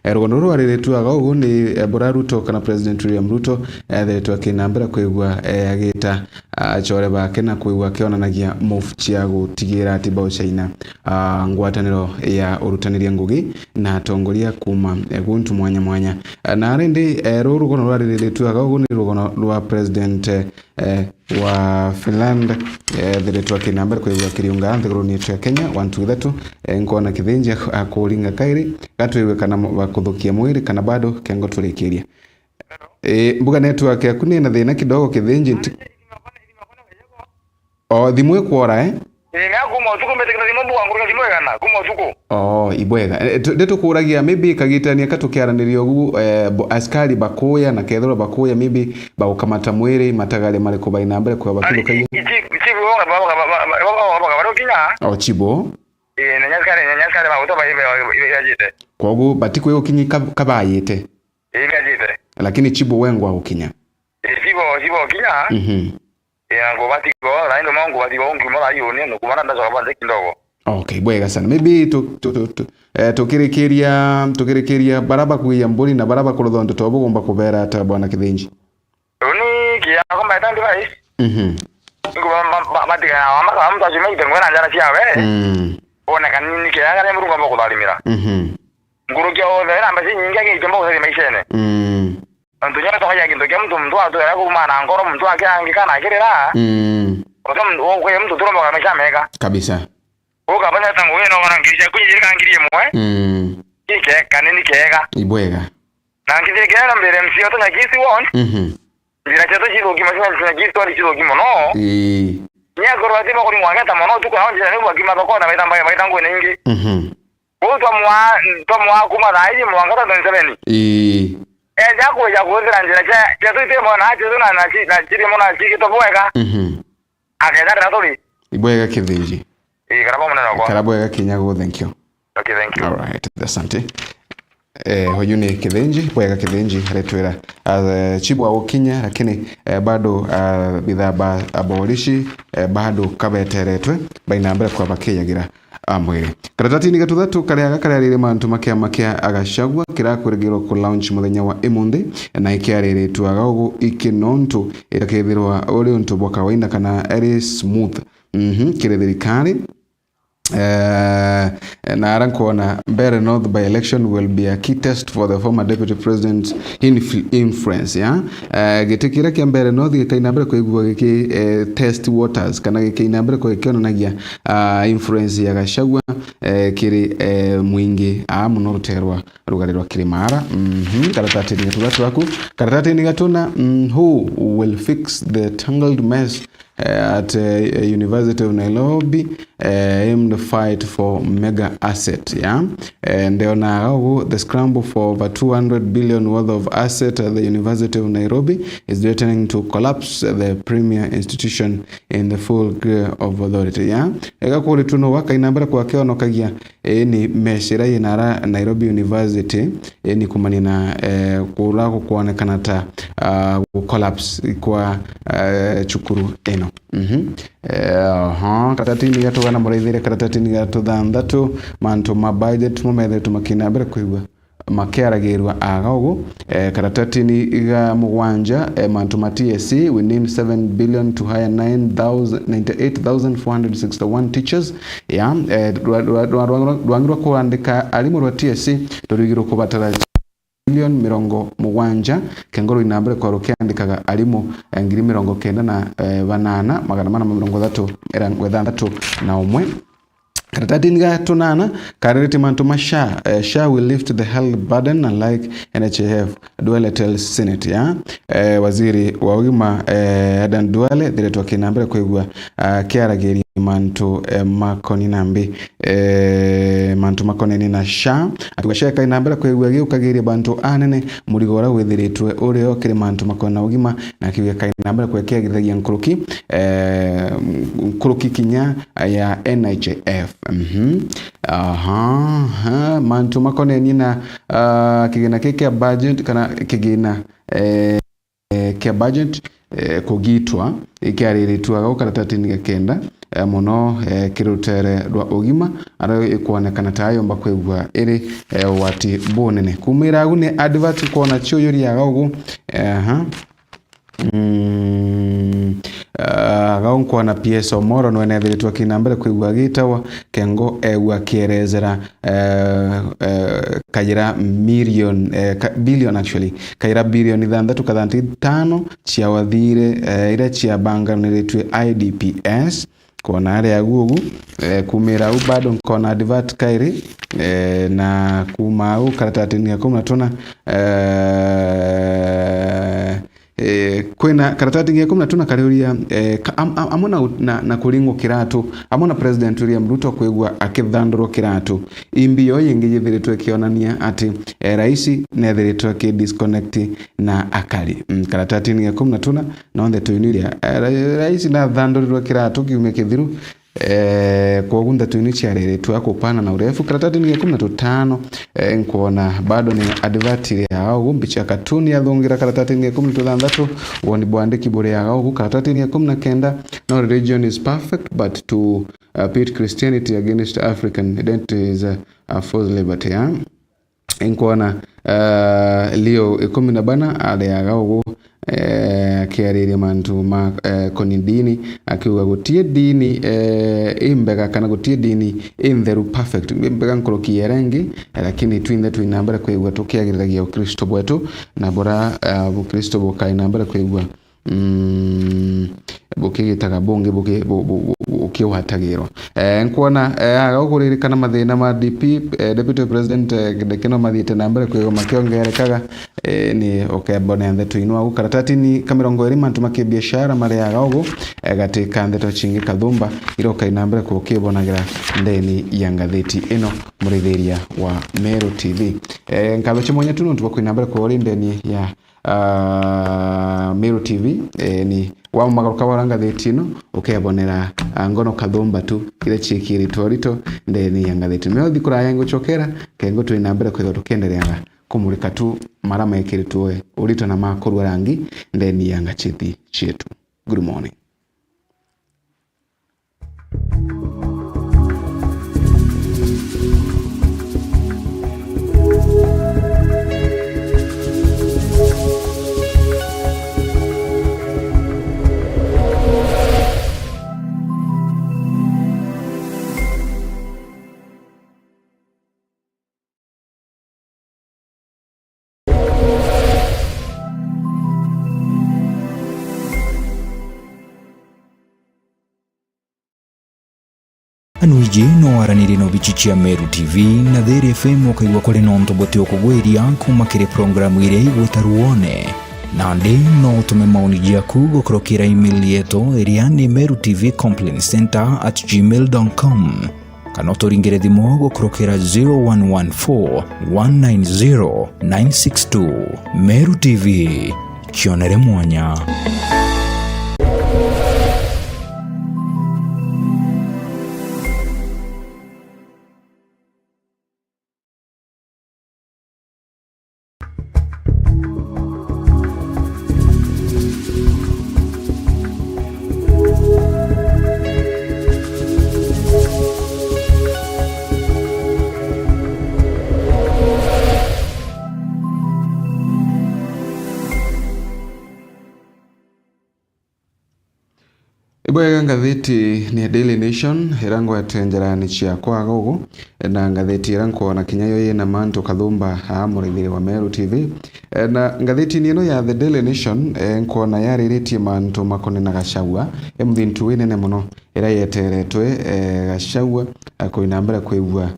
rugono rwariretu agaugu ni bora Ruto kana President William Ruto thiritwe kinambira kwigua agita achore bake na kwigua kionanagia move cia gutigira ati bauchaina ngwataniro ya urutaniria ngugi na atongoria kuma guntu mwanya mwanya na rindi rugono rwariretu agaugu ni rugono rwa President wa Finland thiritwe kinambira kwigua kiriunga nthiguruni ya Kenya 123 nkona Kithinji akuringa kairi gatwiwe kana bakuthukia mwiri kana bado kengo turikiria mbuga network yaku ni na thina kidogo Kithinji thimwe kwora ngakuma utuko metekana thimwe mbuga nguruka thimwe kana kuma utuko ibwega ndetukuragia maybe kagitania katukiaranirio gu askari bakuya na kethoro bakuya maybe bagukamata mwiri matagale mariko baina mbere kwa bakindo kayi chibo nyanyaskari maguto bayajite kogu batiko yo kinyi kabayite ibajite lakini chibo wengwa ukinya chibo kinya ngo batiko raindo mangu batiko ngi mara yone no kumana ndazo kabanze kindogo okay bwega sana maybe tukirikiria baraba kuya mburi na baraba kuruthondo tobugomba kubera ata bwana Kithinji uni kiya komba itandi bai ngo matika amaka amta jimeite ngwana njara ciawe ona kanini ke yagare murunga bako dalimira ngurukia ole na mbasi nyinga ke itembo sari maishene antunya to haya kindo kemtu mtu ato ya kumana ngoro mtu akiangi kana akirira otom o ko mtu turomba kama shameka kabisa o kabanya tangu weno wana ngirija kunjira kangirie mwe kike kanini kega ibwega na ngirije kera mbere msio to nyakisi won ndira cheto chiro kimasina nyakisi to chiro kimono nya korwati mo kuri mwanga tamono tuko hanje ne bwa kimata ko na baita ngwe ningi to mwa kuma dai mwanga ta nsebeni jako ndira njira cha tu temo na cha na chiri mo na chiki to bwega akeza na tori ibwega Kithinji karabo mwana kwa karabwega kinyago thank you okay thank you all right asante hoyu ni Kithinji bwega Kithinji retwira chibwa ukinya lakini bado bidhaa aborishi bado kabeteretwe baina mbere kwa bakiyagira amwire karatati-ini gatuthatu karia gakararire mantu makia agashagwa kirakurigirwo ku launch muthenya wa imundi na ikiariritwo agaugu ikinontu itakithirwa uri untu bwa kawaida kana eri smooth kire thirikari na arankuona Mbeere North by election will be a key test for the former deputy president's influence gitikira kia Mbeere North gikainambere kuigua giki test waters kana gikainambere kwikionanagia influence ya Gachagua kiri mwingi muno ruterwa rugarirwa Kirimara karatati ni gatatu aku karatati ni gatuna who will fix the tangled mess at University of Nairobi aimed fight for mega asset and the scramble for over 200 billion worth of asset at the University of Nairobi is threatening to collapse the premier institution in the full grip of authority ega kuri tuno waka inambara kwa keo kagia ni meshira inara Nairobi University ni kumanina kurako kuonekana ta collapse kwa chukuru eno karatini gato gana muraithire karatini gato thandatu manto ma budget mumethe tumakina mbere kuigwa makiaragirwa agago karatini iga mugwanja manto ma TSC we need 7 billion to hire 98,461 teachers rwangirwa kuandika alimu rwa TSC turigirwo kubatara million mirongo mugwanja kengoro inambere kwa rukiandikaga alimu ngiri mirongo kenda na banana magana mana mirongo thatu erangwethantatu na umwe karatati nga tunana kareti mantuma SHA will lift the health burden unlike NHIF Duale tells Senate waziri wa ugima Adan Duale diretwa kinambere kuigwa kiaragiri mantu makoni nambi mantu makoni na SHA atugasheka inambere kuigwa giukagiria bantu anene murigora withiritwe ureo kiri mantu makoni na ugima na kiwe kainambere kwekea githagia nkuruki kinya ya NHIF mantu makoni na kigina kike budget kana kigina kia budget kugitwa ikiariritua gau karatatini gakenda muno kirutere rwa ugima ara ikuonekana tayo mbakwegwa iri wati bonene kumira gune advert kuona choyori ya gau gaun kuona PSO moro no enethiritwa kinambere kuigwa gitawa kengo egwa kierezera kajira million billion actually kajira billion ithanthatu kathanti tano cia wathire ira cia banga niritwe IDPS kuona ari agugu kumira u bado nkona advert kairi na kuma u karatatini yakoma tuna kwena karatati ngiye kumna tuna kariuria amona na kuringo kiratu amona president William Ruto kwegwa akithanduro kiratu imbio yingi yithiritwe kionania ati rais nethiritwe ki disconnect na akari karatati ngiye kumna tuna na on the tuiniria rais na thanduro kiratu kiume kithiru kwa gunda tuinichiarere tuakupana na urefu karatati ni 15 nkuona bado ni advert ya au mbicha katuni ya dhungira karatati ni 13 woni bwandiki bore ya au karatati ni 19 no religion is perfect but to pit Christianity against African identity is a false liberty nkuona leo 10 bana ale ya au kiariri mantu ma koni dini akiuga gutie dini imbega kana gutie dini intheru perfect imbega nkoroki yerengi lakini twinde twinambara kwigwa tukiagiriragia Ukristo bwetu na bora Ukristo bukainambara kwigwa bukigitaga bonge ukiuhatagirwa nkuona agaguririkana mathina ma deputy president gidekeno mathiite nambere kwigwa makiongerekaga ni okebone ndeto inwa karatati ni kamirongo eri mantu makibiashara mareaga ugu gatika ndeto chingi kathumba iroka inambere kukibonagira ndeni ya ngatheti ino murithiria wa Meru TV nkabeche mwenye tuno tubakwinambere kwa ndeni ya Meru TV ni wa magaruka waranga thetino ukebonera ngono kathumba tu kile chikiri torito ndeni ya ngatheti meothi kura yangu chokera kengo twinambere kwitho tukendereaga kumulika tu marama ekiritwe urito na makuru rangi ndeni ya ngachithi chetu. Good morning. Anuiji no waraniri no bichichia Meru TV na There FM ukaigwa kuri nonto bote okugwiria kuma kiri programu ire igutaruone nandi no utume maoni jaku gukurukira email yetu iria ni merutvcomplaintcenter@gmail.com kana uturingire thimu gukurukira 0114 190 962. Meru TV, kionere mwanya. Ibwega ngatheti ni Daily Nation irango atenjerani chia kwa gogo na ngatheti irango na kinyayo yena manto kathumba ha murithiri wa Meru TV na ngatheti ni no ya The Daily Nation nko na yariritie manto makone na Gachagua mthintu winene muno ira yeteretwe Gachagua koinambira kwigwa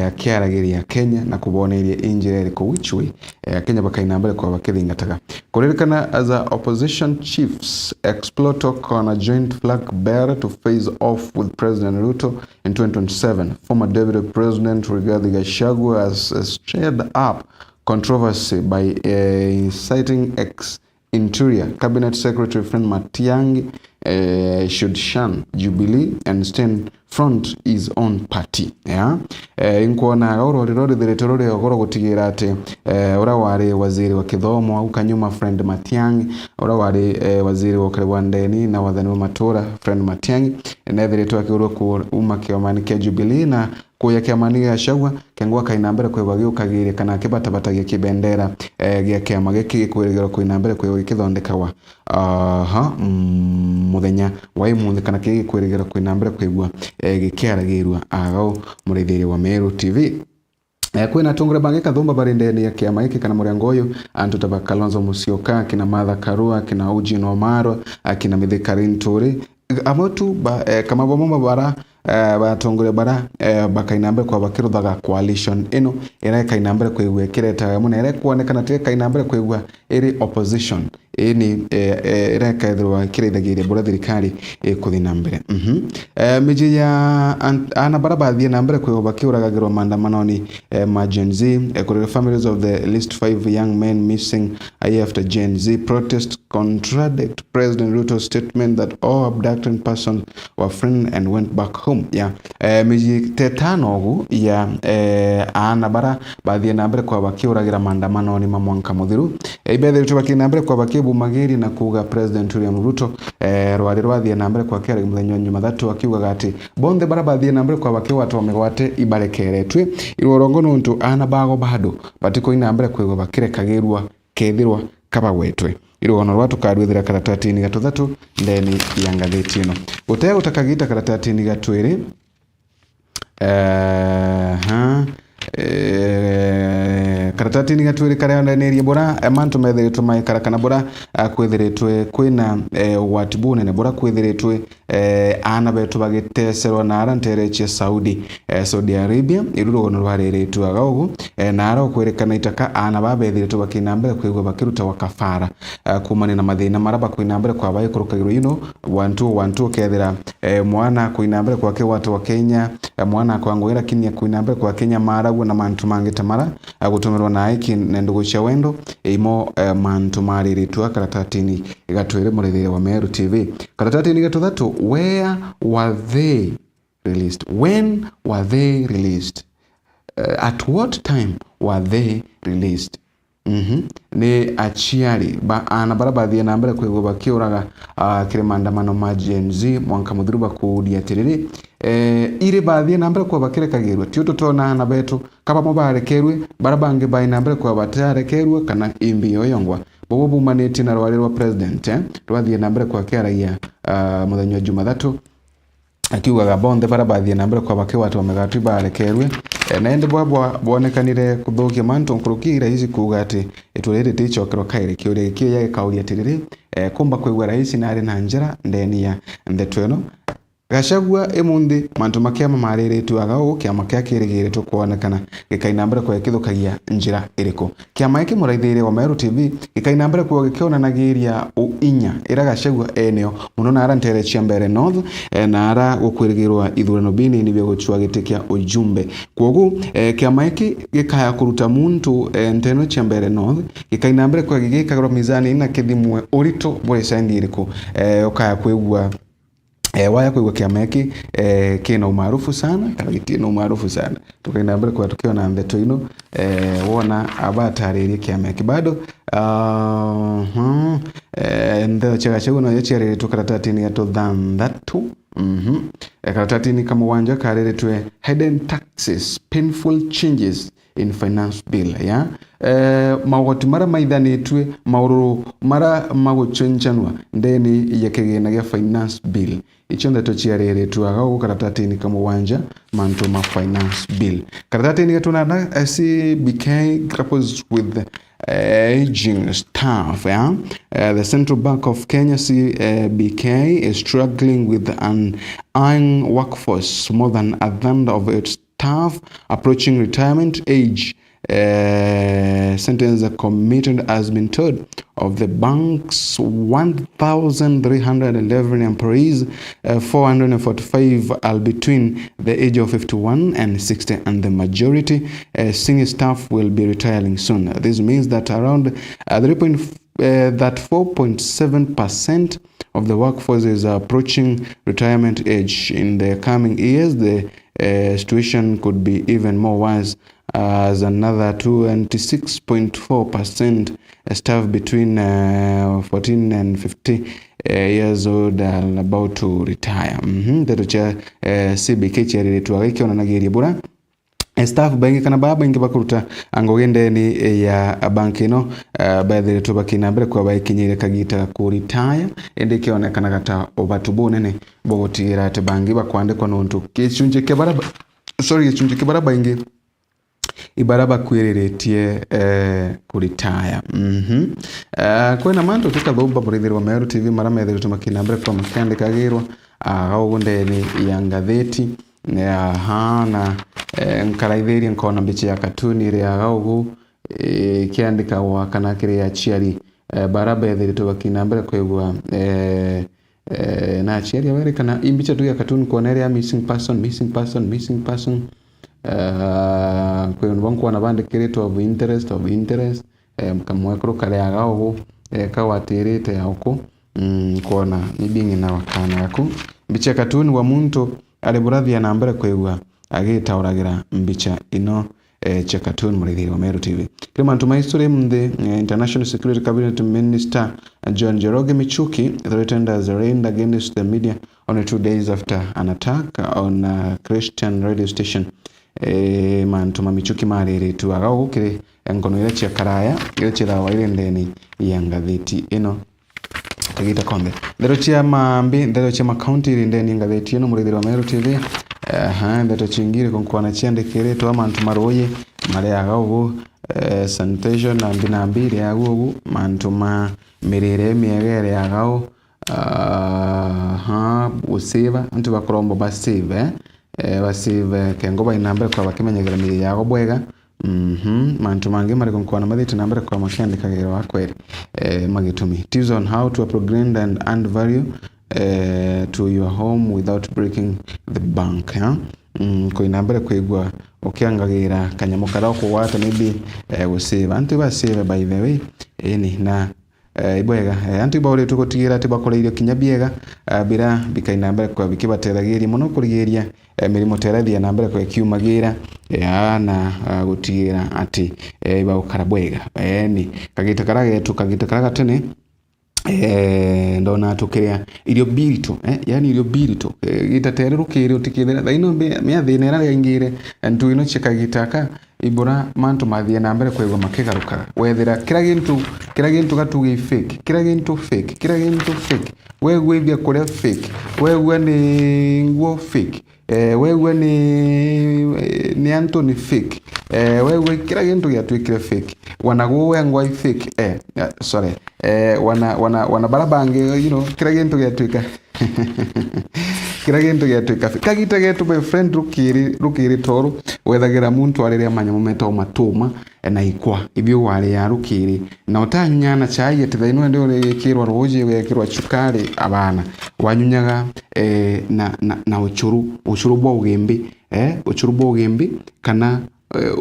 akiaragiria Kenya na kuboneria injire ko which way Kenya bakainambira kwa bakithingataga kuririkana as a opposition chiefs explore talk on a joint flag bearer to face off with President Ruto in 2027. Former Deputy President Rigathi Gachagua has stirred up controversy by inciting ex-Interior Cabinet Secretary Fred Matiang'i should shun Jubilee and stand front his own party. Inkuona gauro rirori thiretorore ogoro gutigira ati ura wari waziri wa kithomo au kanyuma Fred Matiang'i, ura wari waziri wa Krewandeni na wathani wa matura Fred Matiang'i na thiretwa kiuru ku uma kiomani kia Jubilee na kuya kiamani ya Gachagua kengwa kainambere kwegwa giukagire kana kibatabatagia kibendera gia kiama giki kwirigero kuinambere kwegwa gikithondekawa muthenya wa imuthi kana kigi kwirigero kuinambere kwegwa gikiaragirwa agao murithiri wa Meru TV. Kwina tungure bange kathumba barindeni ya kiama hiki kana murengo uyu antu taba Kalonzo Musyoka kina Martha Karua kina Eugene Wamalwa kina Mithika Linturi amotu kama bomba bara batongore bara bakainambere kwa bakiruthaga coalition ino ira kainambere kwigwe kireta muna ira kuonekana te kainambere kwigwa iri opposition ini ira kaithirwa kirithagiire bura thirikari kuthina mbere miji ya ana bara bathie nambere kwigwa bakiuragagirwa maandamanoni ma Gen Z kuri families of the least 5 young men missing after Gen Z protest contradict President Ruto's statement that all abducted persons were free and went back home. Miji tetano ogu ya ana bara bathie nambere kwa bakiuragira maandamanoni ma mwanka muthiru ibethe ruto bakinambere kwa bakibumagiri na kuga President William Ruto rwari rwathie nambere kwa kera muthenya nyuma thatu akiuga ati bonthe bara bathie nambere kwa bakiwatwa megwate ibarekeretwe irorongo nuntu ana bago bado batiko inambere kwego bakirekagirwa kethirwa kabagwetwe irogono rwatu karwithira karatatini gatuthatu ndeni ya ngatheti ino gutega utakagita karatatini gatwiri karatatini gatwiri karia ndenerie bora mantu methiritwe maikara kana bora kwithiritwe kwina watibu nene bora kwithiritwe ana betu bagiteserwa na aranterechie Saudi Arabia irurogono rwariritwe agagu na aro kwerekana itaka ana babethiritwe bakinambere kwigwa bakiruta wakafara kumane na mathina maraba kuinambere kwa baye kurukagiro ino wantu kethira mwana kuinambere kwa ke watu wa Kenya mwana kwangwira kinya kuinambere kwa Kenya maragwa na mantu mangitamara gutumirwa na iki nendugo cia wendo imo mantu mariritwa karatatini gatwire murithire wa Meru TV karatatini gatuthatu where were they released, when were they released, at what time were they released? Ni achiari ba ana barabathie nambere kwigwa bakiuraga kire maandamano ma Gen Z mwanka muthiru bakudia tiriri ire bathie nambere kwa bakirekagirwe ti ututona na betu kaba mubarekerwe barabange ba nambere kwa batarekerwe kana imbi yoyongwa bobo bumaniti na rwari rwa president rwathie nambere kwa kiaragia muthenya Jumathatu akiugaga bonthe barabathie nambere kwa bakiwatu megatu barekerwe nende bwabwa bonekanire kuthukia mantu nkurukira hizi kuga ati itulire tichokero kaire kiuria kiya kauria tiriri kumba kwigwa rais na ari na njira ndeni ya ndetu eno Gachagua emundi mantu makiama mariretu agao kiama kia kirigiretu kuonekana gikainambere kwa kithukagia njira iriko kiama iki muraithire wa Meru TV gikainambere kwa gikionanagiria inya ira Gachagua eneo muno na arantere chiambere north na ara gukwirigirwa ithurano bini ni biguchwa gitikia ujumbe kwogu kiama iki gikaya kuruta muntu nteno chiambere north gikainambere kwa gigikagro mizani na kithimwe urito bwe sendi iriko ukaya kwigwa waya kwa kiama hiki kina umaarufu sana kana kitina umaarufu sana tukaenda mbele kwa tukio na ndeto ino wona abatari kiama hiki bado ndio chega no yachire tukaratini ya to than that too karatini kama wanja karere twe hidden taxes painful changes in finance bill ya mawati mara maidhani twe mauru mara magochenchanwa ndeni yakegena ya finance bill ichonda tochiarere tu agao karatatini kama wanja manto ma finance bill karatatini katuna CBK grapples with aging staff. The Central Bank of Kenya CBK is struggling with an iron workforce. More than a third of its staff approaching retirement age. Sentence committed has been told of the bank's 1,311 employees, 445 are between the age of 51 and 60, and the majority senior staff will be retiring soon. This means that around 4.7% of the workforce is approaching retirement age. In the coming years, the situation could be even more worse, as another 26.4% staff between 14 and 50 years old are about to retire. That cha CBK charire tuagaikiona nagiria bura staff bangi kana baba ingi bakuruta angogende ni ya banki no baadhi tu bakina mbere kwa bayikinyire kagita ku retire ende kionekana kata obatubo nene bogotira te bangi bakwandikwa nontu kichunje kibaraba ingi ibaraba kwereretie kuritaya kwena manto tukadhoba burithiri wa Meru TV mara methiri tumakina mbere kwa makandikagirwa agao ndeni ya ngatheti na nkaraithiri nkona mbichi ya katuni ri agao kiandika wa kana kire ya chiari baraba ethiri tubakina mbere kwegwa na chiari awere kana imbicha tu ya katuni kwa ya missing person kwa nwangu wanabandikirite of interest mkamwekro kale agao kawatirite yako kuona nibingi na wakana yako mbicha katuni wa muntu ale burathi ya nambere kwegwa agitauragira mbicha ino chekatuni murithiri wa Meru TV kama ntuma history mde International Security Cabinet Minister John Njoroge Michuki threatened as rained against the media only 2 days after an attack on a Christian radio station. Mantuma Michuki marire tu agao kire ngono ile chia karaya ile chia waile ndeni ya ngatheti ino kagita kombe ndero chia mambi ndero chia county ndeni ngatheti ino murithiri wa Meru TV ndero chingire konkwana chiandikire to amantu maroye mare agao sanitation na mbinambiri agao mantuma mirire miegere agao useva antu bakrombo basave basive kengoba inambere kwa bakimenyegera miri yago bwega mantu mangi mari konkwana mathiti nambere kwa makandikagiro wakweri magitumi tips on how to upgrade and add value to your home without breaking the bank ko inambere kwigwa okiangagira kanyamukara ko wata maybe usave antu basave by the way eni na ibwega antu baure tukotigira tibakoleire kinyabiega bira bikainambere kwa bikibateragiria muno kurigiria mirimo terathia nambere kwa kiumagira na gutigira ati ibagukara bwega ni kagitakaraga tene ndona tukiria irio birito yani irio birito gitatererukire utikithira thaino miathina ira ingire ntu ino chekagitaka ibura mantu mathia nambere kwegwa makigaruka wethira kira gintu gatuge fake kira gintu fake wewe bia kore fake wewe ni nguo fake wewe ni Anthony fake wewe kira gintu gyatwikire fake wanaguwe ngwa fake sorry wana barabange kira gintu gyatwika kira gintu getuika kagita getu my friend rukiri toru wethagira muntu ariria manyamu metao matuma na ikwa ibyo wale ya rukiri na utanyana chai etithaino ndio rekirwa roje wekirwa chukari abana wanyunyaga na uchuru bwa ugembi uchuru bwa ugembi kana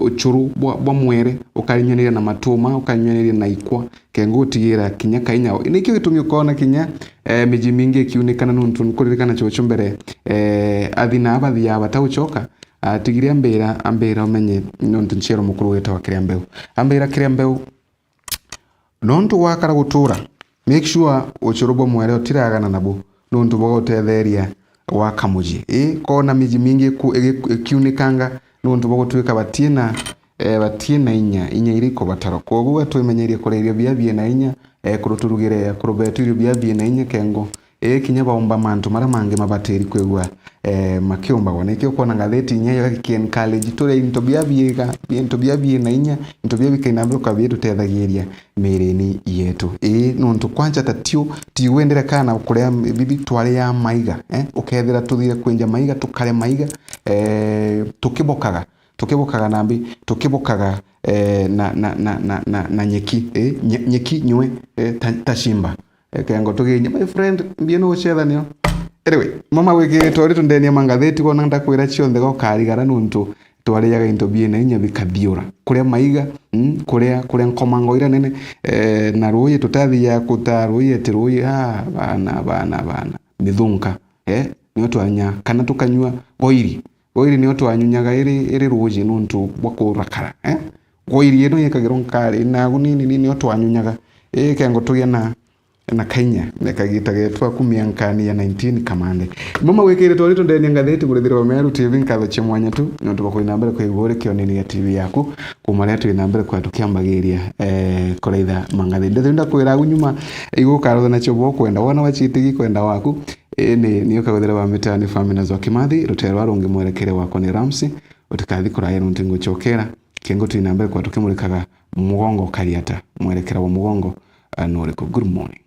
uchuru bwa mwere ukarinyaniria na matuma ukarinyaniria na ikwa kengo utigira kinya kainya nikyo gitumye ukona kinya miji mingi kiunikana nuntu kuririkana chocho mbere athina abathi abatauchoka tigire ambira umenye nuntu nchero mukuru weta wa Kiriambeu ambira Kiriambeu nuntu wakara gutura make sure uchuru bwa mwere utiragana nabo nuntu bogotetheria wakamuji kona miji mingi kiunikanga nuntu bogotwika batina inya iriko bataro koguo atwemenyerie kurerio bia na inya kuruturugire kurubetu bia na inya kengo kinya baomba mantu mara mange mabateri kwegwa makiomba wanekyo kona ngatheti inya ya Kien College tore into bia na inya into bia bikaina mbroka bietu tethagiria mireni yetu nuntu kwanja tatio tiwendera kana kuria bibi tware ya maiga ukethira tuthire kwenja maiga tukare maiga tukibokaga nambi tukibokaga na nyeki nyeki nywe tashimba kengo tuginya my friend mbino uchethanio anyway mama wiki tori tundenia mangatheti kona ndakwira cionthe go karigara nuntu twariaga into na inya bikathiura kuria maiga kuria nkomango ira nene na ruyi tutathia kuta ruyi ati ruyi bana mithunka niyo twanya kana tukanyua goiri niyo twanyunyaga iri ruji nuntu bwakurakara goiri ino yekagirwo nkari na gunini niyo twanyunyaga kengo tugia na Kenya nekagita getwa kumia nkani ya 19 kamande mama wekere tori tondenia ngatheti kurithirwa Meru TV nkatho chimwanya tu no tuko inambere kwa igore kioneni ya TV yaku kumaria tu inambere kwa tukiambagiria koraitha mangatheti ndenda kwira gunyuma igukaro na chobo kwenda wana wachitigi kwenda waku ni ukaguthira wa mitani famina zo Kimathi ruterwa rungi mwerekere wako ni Ramsey utikathi kuraya nuntingo chokera kengo tu inambere kwa tukimurikaga mugongo kariata mwerekera wa mugongo no reko good morning.